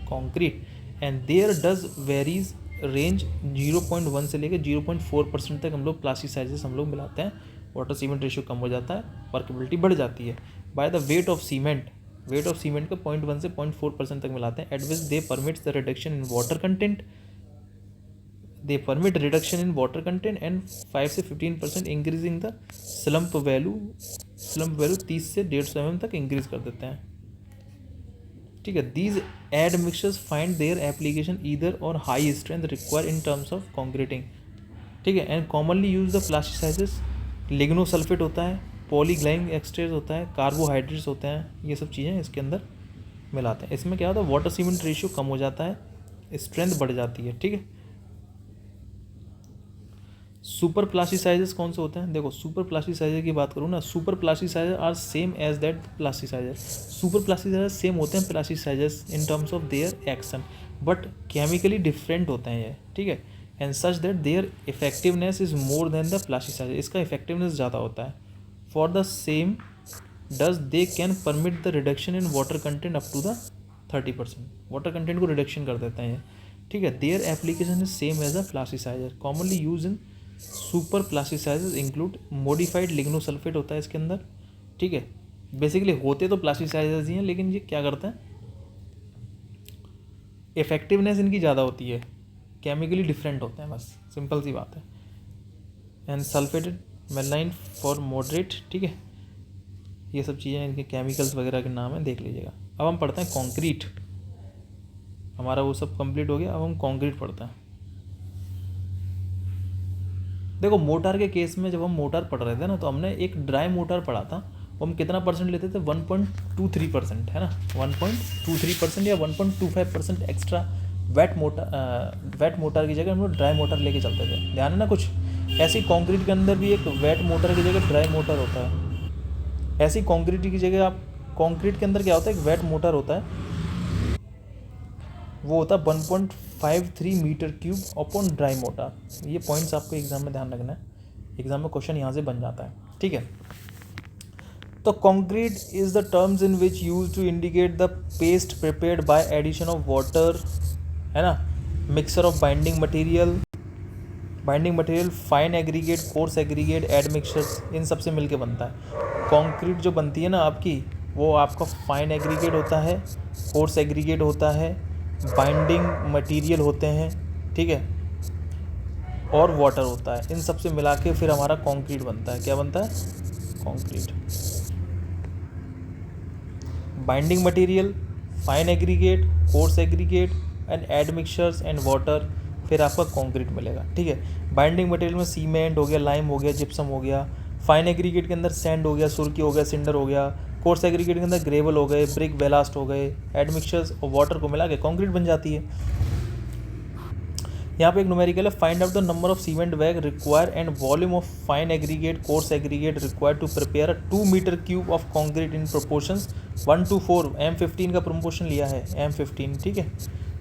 concrete, and there does varies range 0.1 से लेकर 0.4% तक हम लोग plasticisers हम लोग मिलाते हैं, water cement ratio कम हो जाता है, वर्केबिलिटी बढ़ जाती है। By the weight of cement का 0.1 से 0.4% तक मिलाते हैं, eight which they permits the reduction in water content, they permit reduction in water content and 5 से 15% इंक्रीजिंग द स्लम्प वैल्यू 30 से 150 mm तक इंक्रीज कर देते हैं, ठीक है। These admixtures find their application either or high strength require in terms of concreting, ठीक है। And commonly use the plasticisers, lignosulphate होता है, पॉलीग्लाइंग एक्सट्रेज होता है, कार्बोहाइड्रेट्स होते हैं, ये सब चीज़ें इसके अंदर मिलाते हैं। इसमें क्या होता है, वाटर सीमेंट रेशियो कम हो जाता है, स्ट्रेंथ बढ़ जाती है, ठीक है। सुपर प्लास्टिसाइजर्स कौन से होते हैं, देखो, सुपर प्लास्टिसाइजर की बात करूँ ना, super plasticiser are same as that plasticiser, super plasticiser same होते हैं plasticisers in terms of their action, but chemically different होते हैं ये, ठीक है। And such that their effectiveness is more than the plasticiser, इसका इफेक्टिवनेस ज़्यादा होता है। For the same does they can permit the reduction in water content up to the 30%, water content को रिडक्शन कर देते हैं, ठीक है। There application is same as a plasticiser, commonly use in super plasticisers include modified lignosulphate होता है इसके अंदर, ठीक है। बेसिकली होते तो प्लास्टिसाइजर्स ही हैं, लेकिन ये क्या करते हैं, इफेक्टिवनेस इनकी ज़्यादा होती है, केमिकली डिफरेंट होते हैं, बस सिंपल सी बात है। And sulphated melamine for moderate, ठीक है, ये सब चीज़ें इनके केमिकल्स वगैरह के नाम है, देख लीजिएगा। अब हम पढ़ते हैं कंक्रीट। हमारा वो सब कंप्लीट हो गया, अब हम कंक्रीट पढ़ते हैं। देखो मोटार के केस में जब हम मोटार पढ़ रहे थे ना, तो हमने एक ड्राई मोटार पढ़ा था, वो हम कितना परसेंट लेते थे, 1.23%, है ना, 1.23% या 1.25% एक्स्ट्रा वेट मोटार की जगह हम लोग ड्राई मोटार लेके चलते थे, ध्यान है ना। कुछ ऐसी कंक्रीट के अंदर भी एक वेट मोटर की जगह ड्राई मोटर होता है। ऐसी कंक्रीट की जगह आप कंक्रीट के अंदर क्या होता है, एक वेट मोटर होता है, वो होता है 1.53 metre cube upon dry mortar. ये पॉइंट्स आपको एग्जाम में ध्यान रखना है, एग्जाम में क्वेश्चन यहाँ से बन जाता है, ठीक है। तो concrete is the terms in which use to indicate the paste prepared by addition of water, है ना, mixer of binding material, fine aggregate, coarse aggregate, admixtures, इन सबसे मिलके बनता है कंक्रीट। जो बनती है ना आपकी, वो आपका फाइन एग्रीगेट होता है, कोर्स एग्रीगेट होता है, बाइंडिंग मटेरियल होते हैं, ठीक है, और वाटर होता है। इन सब से मिला के फिर हमारा कंक्रीट बनता है। क्या बनता है, concrete. Binding material, fine aggregate, coarse aggregate and admixtures and water, फिर आपका कंक्रीट मिलेगा, ठीक है। बाइंडिंग मटेरियल में सीमेंट हो गया, लाइम हो गया, जिप्सम हो गया। फाइन एग्रीगेट के अंदर सैंड हो गया, सुर्की हो गया, सिंडर हो गया। कोर्स एग्रीगेट के अंदर ग्रेवल हो गए, ब्रिक, बेलास्ट हो गए। एड मिक्सचर्स और वाटर को मिला के कंक्रीट बन जाती है। यहाँ पे एक न्यूमेरिकल है, find out the number of cement bag require and volume of fine aggregate, coarse aggregate required to prepare a 2 metre cube of concrete in proportions 1:4। M15 का प्रोपोर्शन लिया है, M15, ठीक है।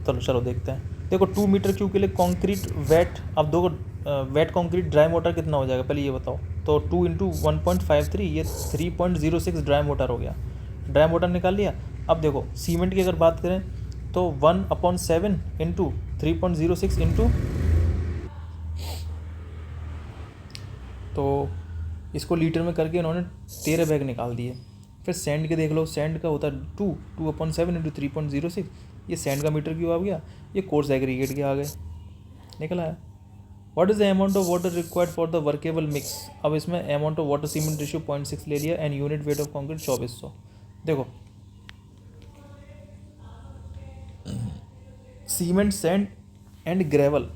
चलो देखते हैं। देखो 2 मीटर क्यूब के लिए कंक्रीट वेट, अब दो वेट कंक्रीट ड्राई मोटर कितना हो जाएगा, पहले ये बताओ। तो 2 × 1.53, ये 3.06 ड्राई मोटर हो गया। ड्राई मोटर निकाल लिया। अब देखो सीमेंट की अगर बात करें तो 1/7 इंटू 3.06 इंटू, तो इसको लीटर में करके इन्होंने 13 बैग निकाल दिए। फिर सैंड के देख लो, सैंड का होता है 2/7 इंटू 3.06, ये सैंड का मीटर क्यूब आ गया। ये कोर्स एग्रीगेट के आ गए, निकला है। What is the amount of water required for the workable mix. अब इसमें amount of water cement ratio 0.6 ले लिया and unit weight of concrete 2400। देखो cement, sand and gravel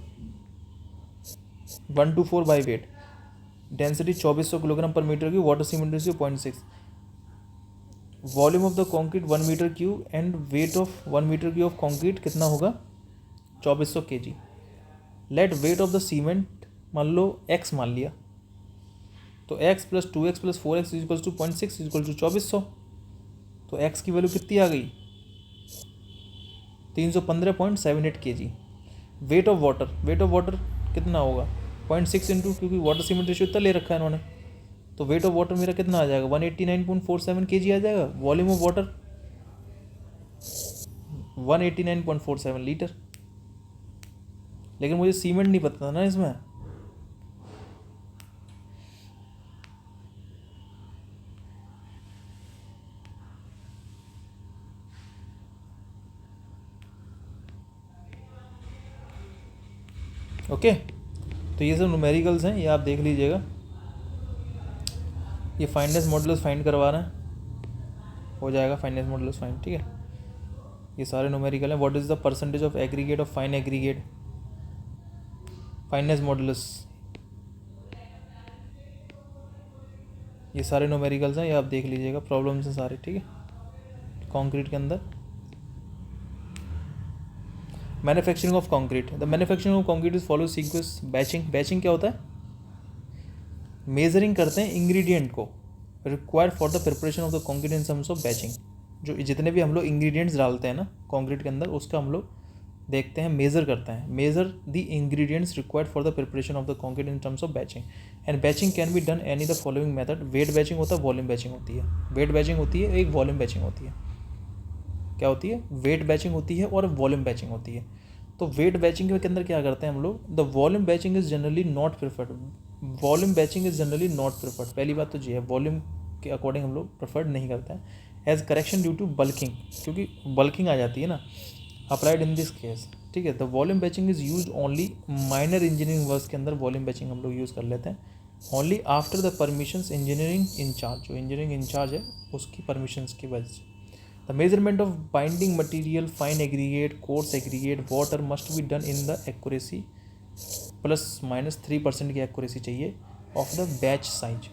1:4 by weight, density 2400 kilogram per metre cube, water cement ratio 0.6, volume of the concrete 1 metre cube and weight of 1 metre cube of concrete कितना होगा, 2400 kg। Let weight of the cement मान लो x मान लिया, तो x + 2x + 4x = 0.6 = 2400। तो x की value कितनी आ गई, 315.78 kg। वेट ऑफ वाटर कितना होगा, 0.6 इंटू, क्योंकि वाटर सीमेंट रेशियो इतना ले रखा है इन्होंने, तो वेट ऑफ वाटर मेरा कितना आ जाएगा, 189.47 kg आ जाएगा। Volume of water 189.47 litre. लेकिन मुझे सीमेंट नहीं पता था ना इसमें, ओके। तो ये सब न्यूमेरिकल्स हैं, ये आप देख लीजिएगा। ये फाइननेस मॉडुलस फाइंड करवा रहे हैं, हो जाएगा फाइननेस मॉडुलस फाइंड, ठीक है। ये सारे न्यूमेरिकल हैं। What is the percentage of aggregate of fine aggregate, fineness modulus, ये सारे न्यूमेरिकल्स हैं, ये आप देख लीजिएगा। प्रॉब्लम्स हैं सारे, ठीक है, कंक्रीट के अंदर। Manufacturing of concrete, the manufacturing of concrete is follow sequence batching क्या होता है, मेजरिंग करते हैं इंग्रेडिएंट को, required for the preparation of the concrete in terms of batching. जो जितने भी हम लोग इंग्रेडिएंट्स डालते हैं ना कंक्रीट के अंदर, उसका हम लोग देखते हैं, मेज़र करते हैं। Measure the ingredients required for the preparation of the concrete in terms of batching, and batching can be done any the following method. Weight batching होता है, वॉल्यूम बैचिंग होती है। वेट बैचिंग होती है, एक वॉल्यूम बैचिंग होती है। क्या होती है, वेट बैचिंग होती है और वॉल्यूम बैचिंग होती है। तो वेट बैचिंग के अंदर क्या करते हैं हम लोग, the volume batching is generally not preferred. Volume batching is generally not preferred, पहली बात तो ये है, वॉल्यूम के अकॉर्डिंग हम लोग प्रेफर्ड नहीं करते हैं। As correction due to bulking, क्योंकि बल्किंग आ जाती है ना, अप्लाइड इन दिस केस, ठीक है। The volume batching is use only minor engineering work के अंदर वॉल्यूम बैचिंग हम लोग यूज़ कर लेते हैं only after the permissions engineering incharge, जो इंजीनियरिंग इंचार्ज है उसकी परमिशंस की वजह से। The measurement of binding material, fine aggregate, coarse aggregate, water must be done in the accuracy ±3% की एक्यूरेसी चाहिए of the batch size.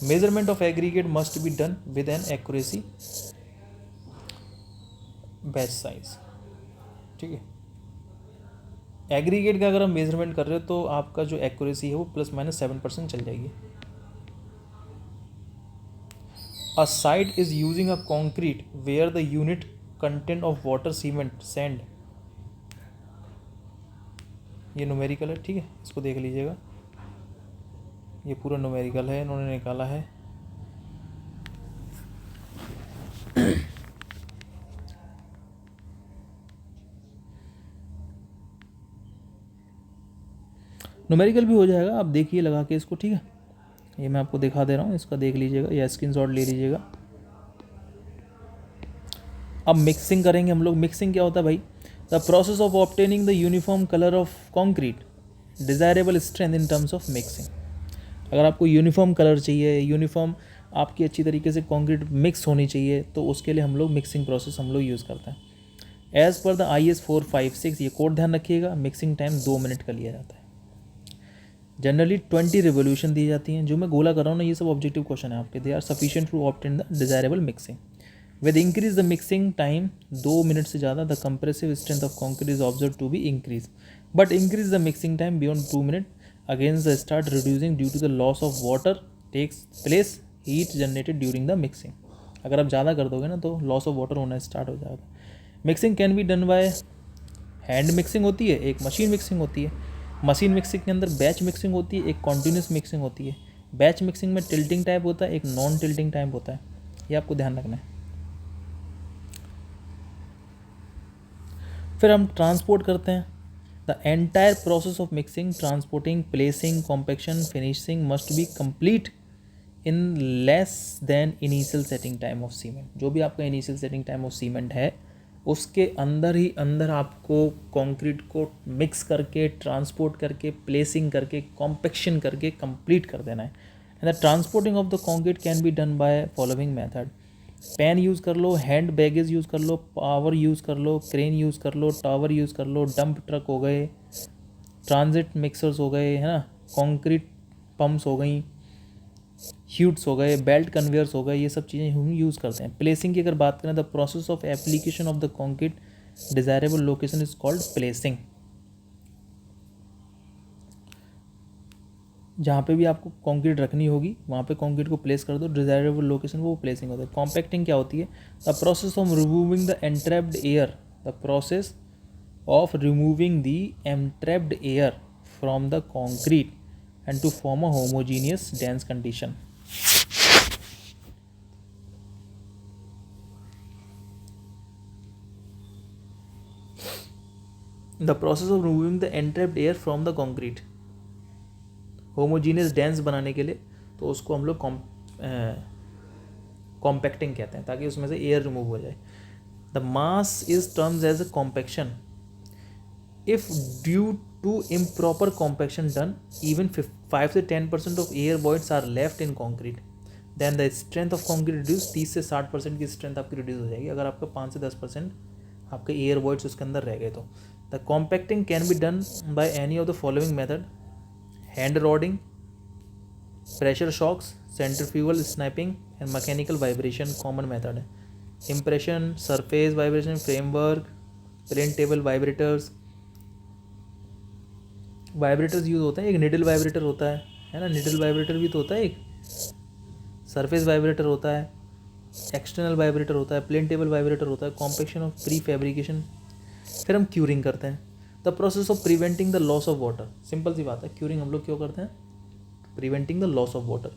Measurement of aggregate must be done with an accuracy batch size, ठीक है। Aggregate का अगर हम measurement कर रहे हो तो आपका जो एक्यूरेसी है वो ±7% चल जाएगी। A site is using a concrete where the unit content of water, cement, sand, ये न्यूमेरिकल है, ठीक है, इसको देख लीजिएगा, ये पूरा न्यूमेरिकल है, इन्होंने निकाला है। न्यूमेरिकल भी हो जाएगा, आप देखिए लगा के इसको, ठीक है। ये मैं आपको दिखा दे रहा हूँ, इसका देख लीजिएगा या स्क्रीनशॉट ले लीजिएगा। अब मिक्सिंग करेंगे हम लोग। मिक्सिंग क्या होता है भाई? The process of obtaining the uniform colour of concrete, desirable strength in terms of mixing. अगर आपको यूनिफॉर्म कलर चाहिए, यूनिफॉर्म आपकी अच्छी तरीके से कॉन्क्रीट मिक्स होनी चाहिए, तो उसके लिए हम लोग मिक्सिंग प्रोसेस हम लोग यूज़ करते हैं। एज़ पर द IS 456, ये कोड ध्यान रखिएगा, मिक्सिंग टाइम 2 मिनट का लिया जाता है। जनरली 20 रिवोल्यूशन दी जाती हैं। जो मैं गोला कर रहा हूँ ना, ये सब ऑब्जेक्टिव क्वेश्चन है आपके। They are sufficient to obtain the desirable mixing. With increase the mixing time, 2 minute से ज़्यादा, the compressive strength of concrete is observe to be increase, but increase the mixing time beyond 2 minute against the start reducing due to the loss of water takes place, heat generated during the mixing. अगर आप ज़्यादा कर दोगे ना तो loss of water होना start हो जाएगा। Mixing can be done by hand mixing होती है, एक मशीन मिक्सिंग होती है। मशीन मिक्सिंग के अंदर बैच मिक्सिंग होती है, एक कॉन्टीन्यूस मिक्सिंग होती है। बैच मिक्सिंग में टिल्टिंग टाइप होता है, एक नॉन टिल्टिंग टाइप होता है, ये आपको ध्यान रखना है। फिर हम ट्रांसपोर्ट करते हैं। The entire process of mixing, transporting, placing, compaction, finishing must be complete in less than initial setting time of cement. जो भी आपका initial setting time of cement है उसके अंदर ही अंदर आपको कंक्रीट को मिक्स करके, ट्रांसपोर्ट करके, प्लेसिंग करके, कॉम्पेक्शन करके कंप्लीट कर देना है। And the transporting of the concrete can be done by following method. Pan use कर लो, हैंड बैगेज यूज़ कर लो, पावर यूज़ कर लो, क्रेन यूज़ कर लो, टावर यूज़ कर लो, डंप ट्रक हो गए, ट्रांजिट मिक्सर्स हो गए, है ना, कंक्रीट पम्प्स हो गई, ह्यूट्स हो गए, बेल्ट कन्वेयर्स हो गए, ये सब चीज़ें हम यूज़ करते हैं। प्लेसिंग की अगर बात करें, the process of application of the concrete desirable location is called placing. जहाँ पे भी आपको कंक्रीट रखनी होगी वहाँ पे कंक्रीट को प्लेस कर दो, डिजायरेबल लोकेशन, वो प्लेसिंग होता है। कॉम्पैक्टिंग क्या होती है? The process of removing the entrapped air, the process of removing the entrapped air from the concrete and to form a homogeneous dense condition. The process of removing the entrapped air from the concrete, homogeneous dense बनाने के लिए तो उसको हम लोग compacting कहते हैं, ताकि उसमें से एयर रिमूव हो जाए। The mass is terms as a compaction if due to improper compaction done, even 5 से 10% of air voids are left in concrete, then the strength of concrete reduce, 30 से 60% की स्ट्रेंथ आपकी रिड्यूस हो जाएगी अगर आपका 5 से 10% आपके एयर वॉइड्स उसके अंदर रह गए तो। The compacting can be done by any of the following method: hand rodding, pressure shocks, centrifugal snapping and mechanical vibration common method है। Impression, surface vibration, framework, plain table vibrators, vibrators use होता है। एक needle vibrator होता है ना, needle vibrator भी तो होता है, एक सरफेस वाइब्रेटर होता है, एक्सटर्नल वाइब्रेटर होता है, प्लेन टेबल वाइब्रेटर होता है, कॉम्पैक्शन ऑफ प्री फैब्रिकेशन। फिर हम क्यूरिंग करते हैं, the process of preventing the loss of water. Simple सी बात है, क्यूरिंग हम लोग क्यों करते हैं? Preventing the loss of water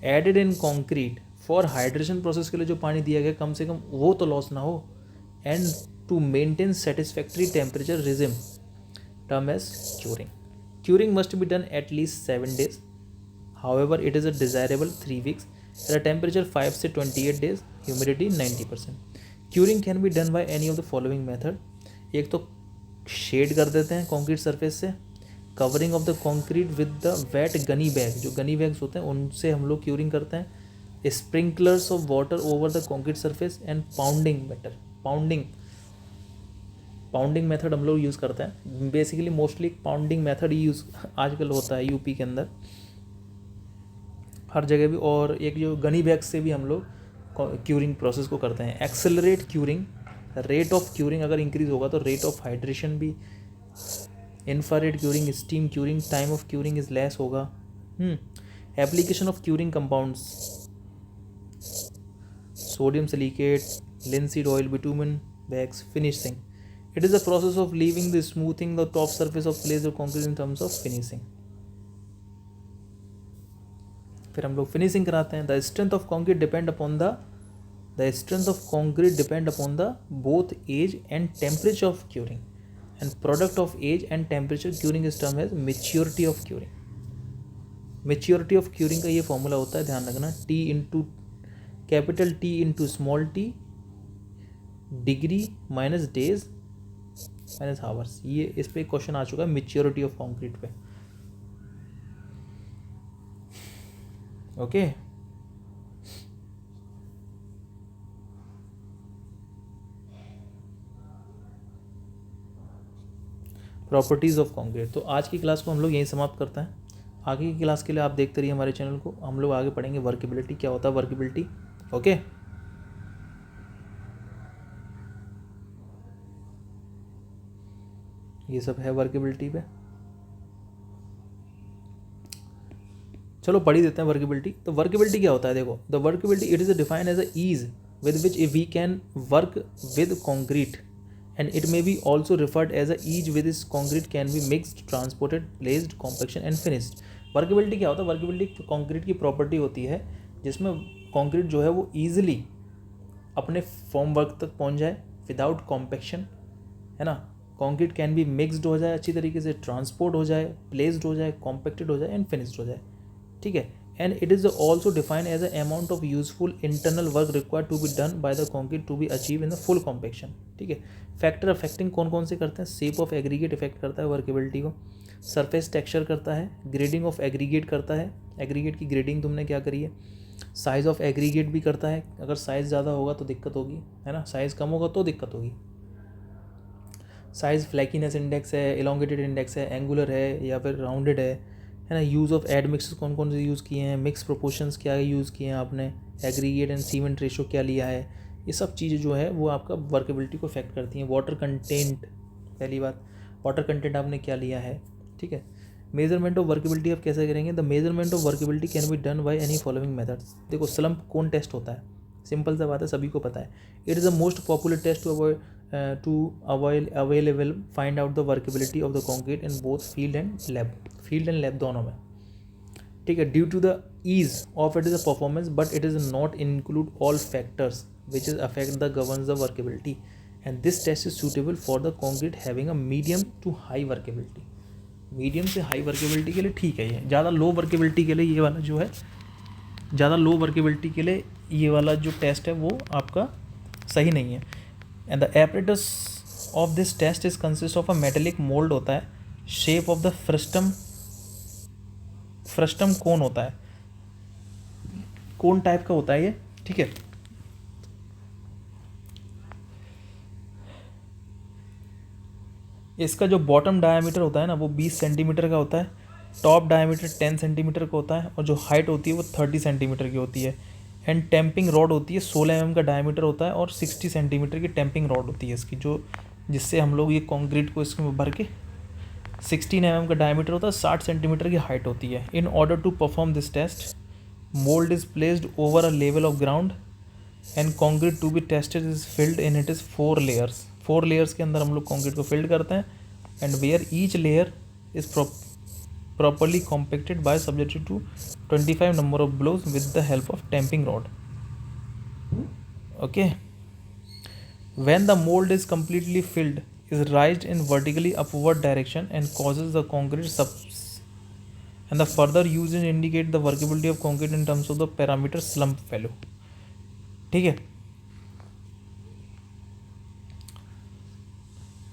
added in concrete for hydration process के लिए जो पानी दिया गया कम से कम वो तो लॉस ना हो, and to maintain satisfactory temperature regime, term as curing. Curing must be done at least 7 days. However, it is a desirable 3 weeks at a temperature 5 से 28 days, humidity 90%. Curing can be done by any of the following method: एक तो shade कर देते हैं concrete surface से, covering of the concrete with the wet gunny bag, जो gunny bags होते हैं उनसे हम लोग क्यूरिंग करते हैं, sprinklers of water over the concrete surface and pounding method हम लोग यूज़ करते हैं। बेसिकली मोस्टली पाउंडिंग मेथड ही यूज़ आजकल होता है यूपी के अंदर हर जगह भी। और एक जो गनी बैग से भी हम लोग क्यूरिंग प्रोसेस को करते हैं। Accelerate curing, rate of curing अगर इंक्रीज होगा तो रेट ऑफ हाइड्रेशन भी, infrared curing, steam curing, time of curing is less होगा। Application of curing compounds, sodium silicate, linseed oil, bitumen bags, finishing. It is the process of leaving the smoothing the top surface of place or concrete in terms of finishing. फिर हम लोग finishing कराते हैं। The strength of concrete depend upon the both age and temperature of curing and product of age and temperature curing is term as maturity of curing. Maturity of curing का ये formula होता है, ध्यान रखना, capital T into small t, degree minus days minus hours. ये इस पे question आ चुका है मेच्योरिटी ऑफ कंक्रीट पे। Okay properties of concrete. तो आज की क्लास को हम लोग यहीं समाप्त करते हैं। आगे की क्लास के लिए आप देखते रहिए हमारे चैनल को। हम लोग आगे पढ़ेंगे वर्केबिलिटी, क्या होता है वर्केबिलिटी। ओके ये सब है वर्केबिलिटी पे। चलो पढ़ ही देते हैं वर्केबिलिटी। तो वर्केबिलिटी क्या होता है, देखो, the workability it is defined as a ease with which we can work with concrete and it may be also referred as a ease with this concrete can be mixed, transported, placed, compaction and finished। Workability क्या होता है, workability concrete की property होती है जिसमें concrete जो है वो ईजिली अपने फॉर्म वर्क तक पहुंच जाए विदाउट कॉम्पैक्शन, है ना। कंक्रीट कैन बी मिक्सड हो जाए अच्छी तरीके से, ट्रांसपोर्ट हो जाए, प्लेस्ड हो जाए, कॉम्पैक्टेड हो जाए एंड फिनिश्ड हो जाए, ठीक है। And it is also defined as a amount of useful internal work required to be done by the concrete to be achieve in the full compaction, ठीक है। फैक्टर अफेक्टिंग कौन कौन से करते हैं, शेप ऑफ एग्रीगेट इफेक्ट करता है workability को, सरफेस टेक्सचर करता है, ग्रेडिंग ऑफ एग्रीगेट करता है, एग्रीगेट की ग्रेडिंग तुमने क्या करी है, साइज़ ऑफ एग्रीगेट भी करता है, अगर साइज़ ज़्यादा होगा तो दिक्कत होगी, है ना, साइज़ कम होगा तो दिक्कत होगी। साइज़ फ्लैकीनेस इंडेक्स है, इलोंगेटेड इंडेक्स है, एंगुलर है या फिर राउंडेड है ना। यूज़ ऑफ एड मिक्स कौन कौन से यूज़ किए हैं, मिक्स प्रोपोर्शंस क्या यूज़ किए हैं आपने, एग्रीगेट एंड सीमेंट रेशो क्या लिया है, ये सब चीज़ें जो है वो आपका वर्केबिलिटी को इफेक्ट करती हैं। वाटर कंटेंट, पहली बात वाटर कंटेंट आपने क्या लिया है, ठीक है। मेजरमेंट ऑफ वर्केबिलिटी आप कैसे करेंगे, the measurement of workability can be done by any following methods. देखो स्लम्प कौन टेस्ट होता है, सिंपल सा बात है, सभी को पता है। It is the most popular test to available find out the workability of the concrete in both field and lab दोनों में, ठीक है। Due to the ease of it is a performance but it is not include all factors which is affect the governs the workability and this test is suitable for the concrete having a medium to high workability। Medium से high workability के लिए ठीक है ये, ज़्यादा लो workability के लिए ये वाला जो है, ज़्यादा लो वर्केबिलिटी के लिए ये वाला जो टेस्ट है वो आपका सही नहीं है। And the apparatus of this test is consist of a metallic mould होता है, shape of the frustum cone होता है, कोन टाइप का होता है ये, ठीक है। इसका जो बॉटम डायमीटर होता है ना वो 20 सेंटीमीटर का होता है, टॉप डायमीटर 10 सेंटीमीटर का होता है और जो हाइट होती है वो 30 सेंटीमीटर की होती है। एंड टेम्पिंग रॉड होती है, 16 mm का डायमीटर होता है और 60 सेंटीमीटर की टेम्पिंग रॉड होती है इसकी, जो जिससे हम लोग ये कंक्रीट को इसमें भर के 16 mm का डायमीटर होता है, 60 सेंटीमीटर की हाइट होती है। In order to perform this test mould is placed over a level of ground and concrete to be tested is filled in it is 4 layers। 4 layers के अंदर हम लोग कंक्रीट को फिल्ड करते हैं and where each layer is properly compacted by subjected to 25 number of blows with the help of tamping rod। Okay, when the mold is completely filled is raised in vertically upward direction and causes the concrete and the further used in indicate the workability of concrete in terms of the parameter slump value, ठीक है।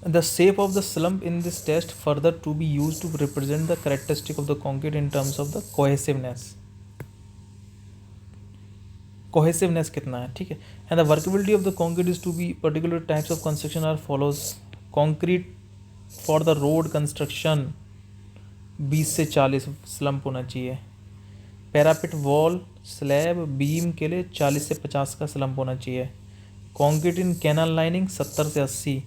The shape of the slump in this test further to be used to represent the characteristic of the concrete in terms of the cohesiveness. Cohesiveness कितना है, ठीक है. And the workability of the concrete is to be particular types of construction are follows. Concrete for the road construction 20 से 40 slump होना चाहिए. Parapet wall slab beam के लिए 40 से 50 का स्लम्प होना चाहिए. कंक्रीट इन कैनल लाइनिंग 70 से 80.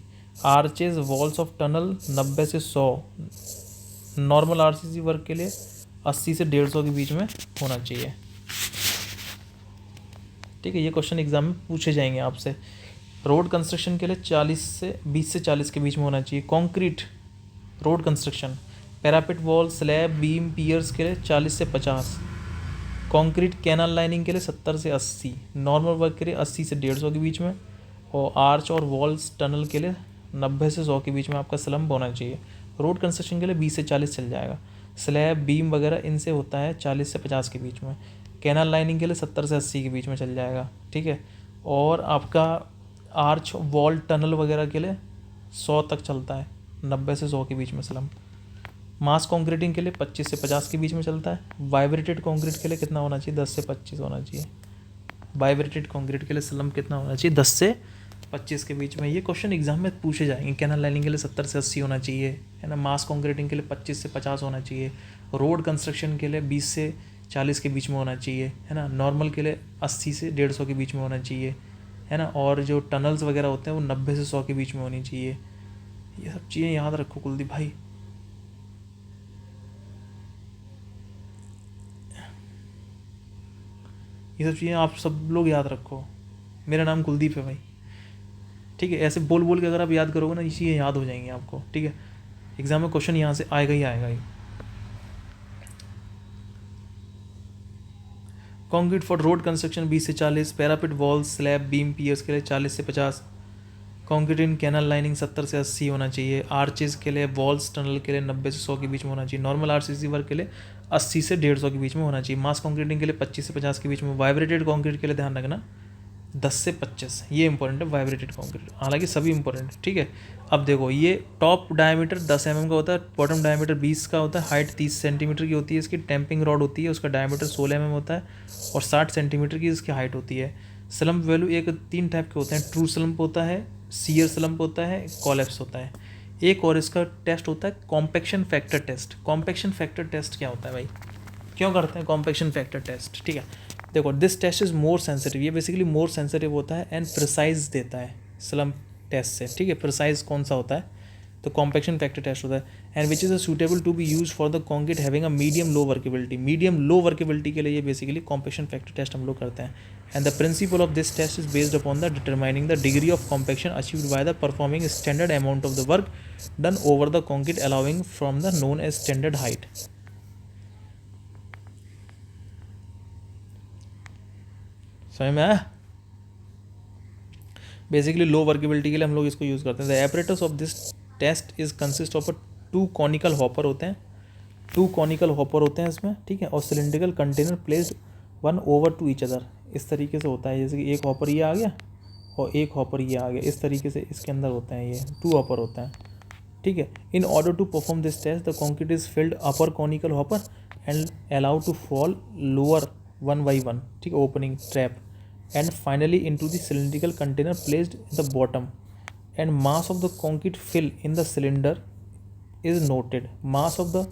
आर्चेज वॉल्स ऑफ टनल 90 से 100. नॉर्मल आरसीसी वर्क के लिए 80 से 150 के बीच में होना चाहिए. ठीक है, ये क्वेश्चन एग्जाम में पूछे जाएंगे आपसे. रोड कंस्ट्रक्शन के लिए 20 से 40 के बीच में होना चाहिए. Concrete road construction. Parapet wall slab beam piers के लिए 40 से 50. कंक्रीट कैनल लाइनिंग के लिए 70 से 80. नॉर्मल वर्क के लिए 80 से 150 के बीच में. और आर्च और वॉल्स टनल के लिए 90 से 100 के बीच में आपका स्लम्प होना चाहिए. रोड कंस्ट्रक्शन के लिए 20 से 40 चल जाएगा. स्लैब बीम वगैरह इनसे होता है 40 से 50 के बीच में. कैनल लाइनिंग के लिए 70 से 80 के बीच में चल जाएगा. ठीक है, और आपका आर्च वॉल टनल वगैरह के लिए 100 तक चलता है, 90 से 100 के बीच में स्लम्प. मास कंक्रीटिंग के लिए 25 से 50 के बीच में चलता है. वाइब्रेटेड कंक्रीट के लिए कितना होना चाहिए, 10 से 25 होना चाहिए. वाइब्रेटेड कंक्रीट के लिए स्लम्प कितना होना चाहिए, 10 से 25 के बीच में. ये क्वेश्चन एग्जाम में पूछे जाएंगे. कैनल लाइनिंग के लिए 70 से 80 होना चाहिए, है ना. मास कंक्रीटिंग के लिए 25 से 50 होना चाहिए. रोड कंस्ट्रक्शन के लिए 20 से 40 के बीच में होना चाहिए, है ना. नॉर्मल के लिए 80 से 150 के बीच में होना चाहिए, है ना. और जो टनल्स वगैरह होते हैं वो 90 से 100 के बीच में होनी चाहिए. ये सब चीज़ें याद रखो कुलदीप भाई. ये सब चीज़ें आप सब लोग याद रखो. मेरा नाम कुलदीप है भाई, ठीक है. ऐसे बोल बोल के अगर आप याद करोगे ना, ये चीज़ें याद हो जाएंगी आपको. ठीक है, एग्जाम में क्वेश्चन यहाँ से आएगा ही आएगा ही. कंक्रीट फॉर रोड कंस्ट्रक्शन 20 से 40. Parapet wall slab beam piers के लिए 40 से 50. कंक्रीट इन कैनल लाइनिंग 70 से 80 होना चाहिए. आर्चेज के लिए वॉल्स टनल के लिए 90 से 100 के बीच में होना चाहिए. नॉर्मल आरसीसी वर्क के लिए 80 से 150 के बीच में होना चाहिए. मास कंक्रीटिंग के लिए 25 से 50 के बीच में. वाइब्रेटेड कंक्रीट के लिए ध्यान रखना 10 से 25, ये इंपॉर्टेंट है. वाइब्रेटेड कंक्रीट, हालांकि सभी इंपॉर्टेंट है. ठीक है, अब देखो ये टॉप डायमीटर 10 mm का होता है, बॉटम डायमीटर 20 का होता है, हाइट 30 सेंटीमीटर की होती है. इसकी टैंपिंग रॉड होती है, उसका डायमीटर 16 mm होता है और 60 सेंटीमीटर की इसकी हाइट होती है. स्लम्प वैल्यू एक 3 टाइप के होते हैं. ट्रू स्लम्प होता है, सीयर स्लम्प होता है, कॉलेप्स होता है. एक और इसका टेस्ट होता है compaction factor test. Compaction factor test क्या होता है भाई, क्यों करते हैं कॉम्पैक्शन फैक्टर टेस्ट. ठीक है, देखो this test is more sensitive. ये बेसिकली मोर सेंसिटिव होता है एंड प्रिसाइज देता है स्लम्प टेस्ट से. ठीक है, प्रिसाइज कौन सा होता है, तो कॉम्पैक्शन फैक्टर टेस्ट होता है. And which is a suitable to be use for the concrete having a medium low workability. Medium low workability के लिए ये बेसिकली कॉम्पैक्शन फैक्टर टेस्ट हम लोग करते हैं. And the principle of this test is based upon the determining the degree of compaction achieved by the performing standard amount of the work done over the concrete allowing from the known as standard height. समझ में आया. Basically लो workability के लिए हम लोग इसको use करते हैं. The apparatus of this test is consist of 2 conical hopper होते हैं. 2 कॉनिकल हॉपर होते हैं इसमें, ठीक है. और cylindrical container placed 1 over to each other. इस तरीके से होता है, जैसे कि एक हॉपर ये आ गया और एक हॉपर ये आ गया. इस तरीके से इसके अंदर होते हैं, ये 2 हॉपर होते हैं. ठीक है. In order to perform this test the concrete is filled upper conical hopper and allowed to fall lower 1 by 1. ठीक है, opening trap and finally into the cylindrical container placed in the bottom. And mass of the concrete fill in the cylinder is noted. Mass of the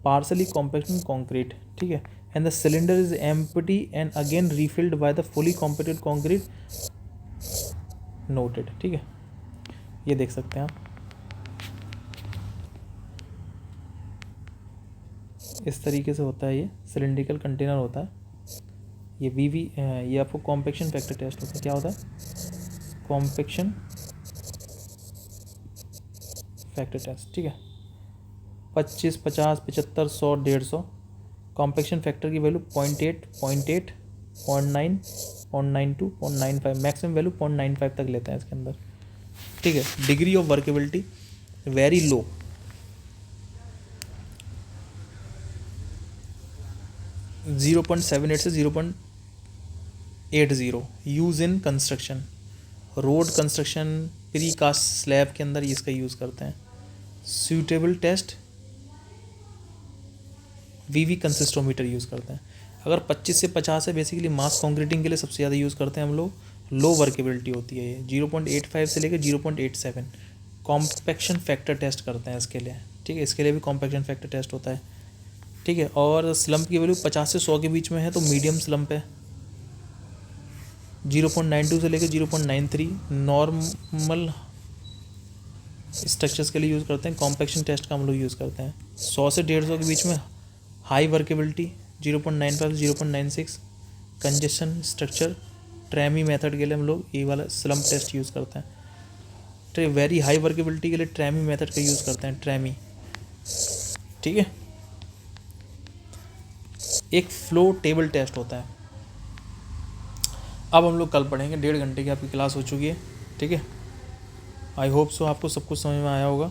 partially compacted concrete. ठीक है, and the cylinder is empty and again refilled by the fully compacted concrete noted. ठीक है, ये देख सकते हैं आप. इस तरीके से होता है, ये सिलिंड्रिकल कंटेनर होता है. ये ये आपको कॉम्पैक्शन फैक्टर टेस्ट होता है. क्या होता है, कॉम्पैक्शन फैक्टर टेस्ट. ठीक है, 25, 50, 75, 100, 150. कॉम्पैक्शन फैक्टर की वैल्यू 0.8, 0.8, 0.9, 0.92, 0.95, मैक्सिमम वैल्यू 0.95 तक लेते हैं इसके अंदर. ठीक है. Degree of workability very low. 0.78 से 0.80. Use in construction. Road construction precast slab के अंदर इसका यूज़ करते हैं। Suitable test VV consistometer use करते हैं। अगर 25 से 50 है बेसिकली मास कॉन्क्रीटिंग के लिए सबसे ज़्यादा यूज़ करते हैं हम लोग। लो वर्केबिलिटी होती है ये, 0.85 से लेकर 0.87। कॉम्पैक्शन फैक्टर टेस्ट करते हैं इसके लिए, ठीक है, इसके लिए भी कॉम्पैक्शन फैक्टर टेस्ट होता है, ठीक है। और स्लम्प की वैल्यू 50 से 100 के बीच में है तो मीडियम स्लम्प है। 0.92 से लेकर 0.93 नॉर्मल स्ट्रक्चर्स के लिए यूज़ करते हैं। कॉम्पैक्शन टेस्ट का हम लोग यूज़ करते हैं। 100 से 150 के बीच में हाई वर्केबिलिटी 0.95 से 0.96। कंजेशन स्ट्रक्चर ट्रैमी मेथड के लिए हम लोग ये वाला स्लम्प टेस्ट यूज़ करते हैं। तो वेरी हाई वर्केबिलिटी के लिए ट्रैमी मेथड का यूज़ करते हैं, ट्रैमी, ठीक है। एक फ्लो टेबल टेस्ट होता है। अब हम लोग कल पढ़ेंगे, 1.5 घंटे की आपकी क्लास हो चुकी है, ठीक है। आई होप सो आपको सब कुछ समझ में आया होगा।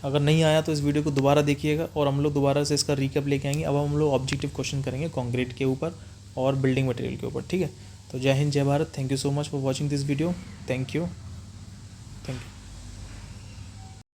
अगर नहीं आया तो इस वीडियो को दोबारा देखिएगा और हम लोग दोबारा से इसका रिकैप लेके आएंगे। अब हम लोग ऑब्जेक्टिव क्वेश्चन करेंगे कंक्रीट के ऊपर और बिल्डिंग मटेरियल के ऊपर, ठीक है। तो जय हिंद, जय Bharat. Thank you so much for watching this video. Thank you.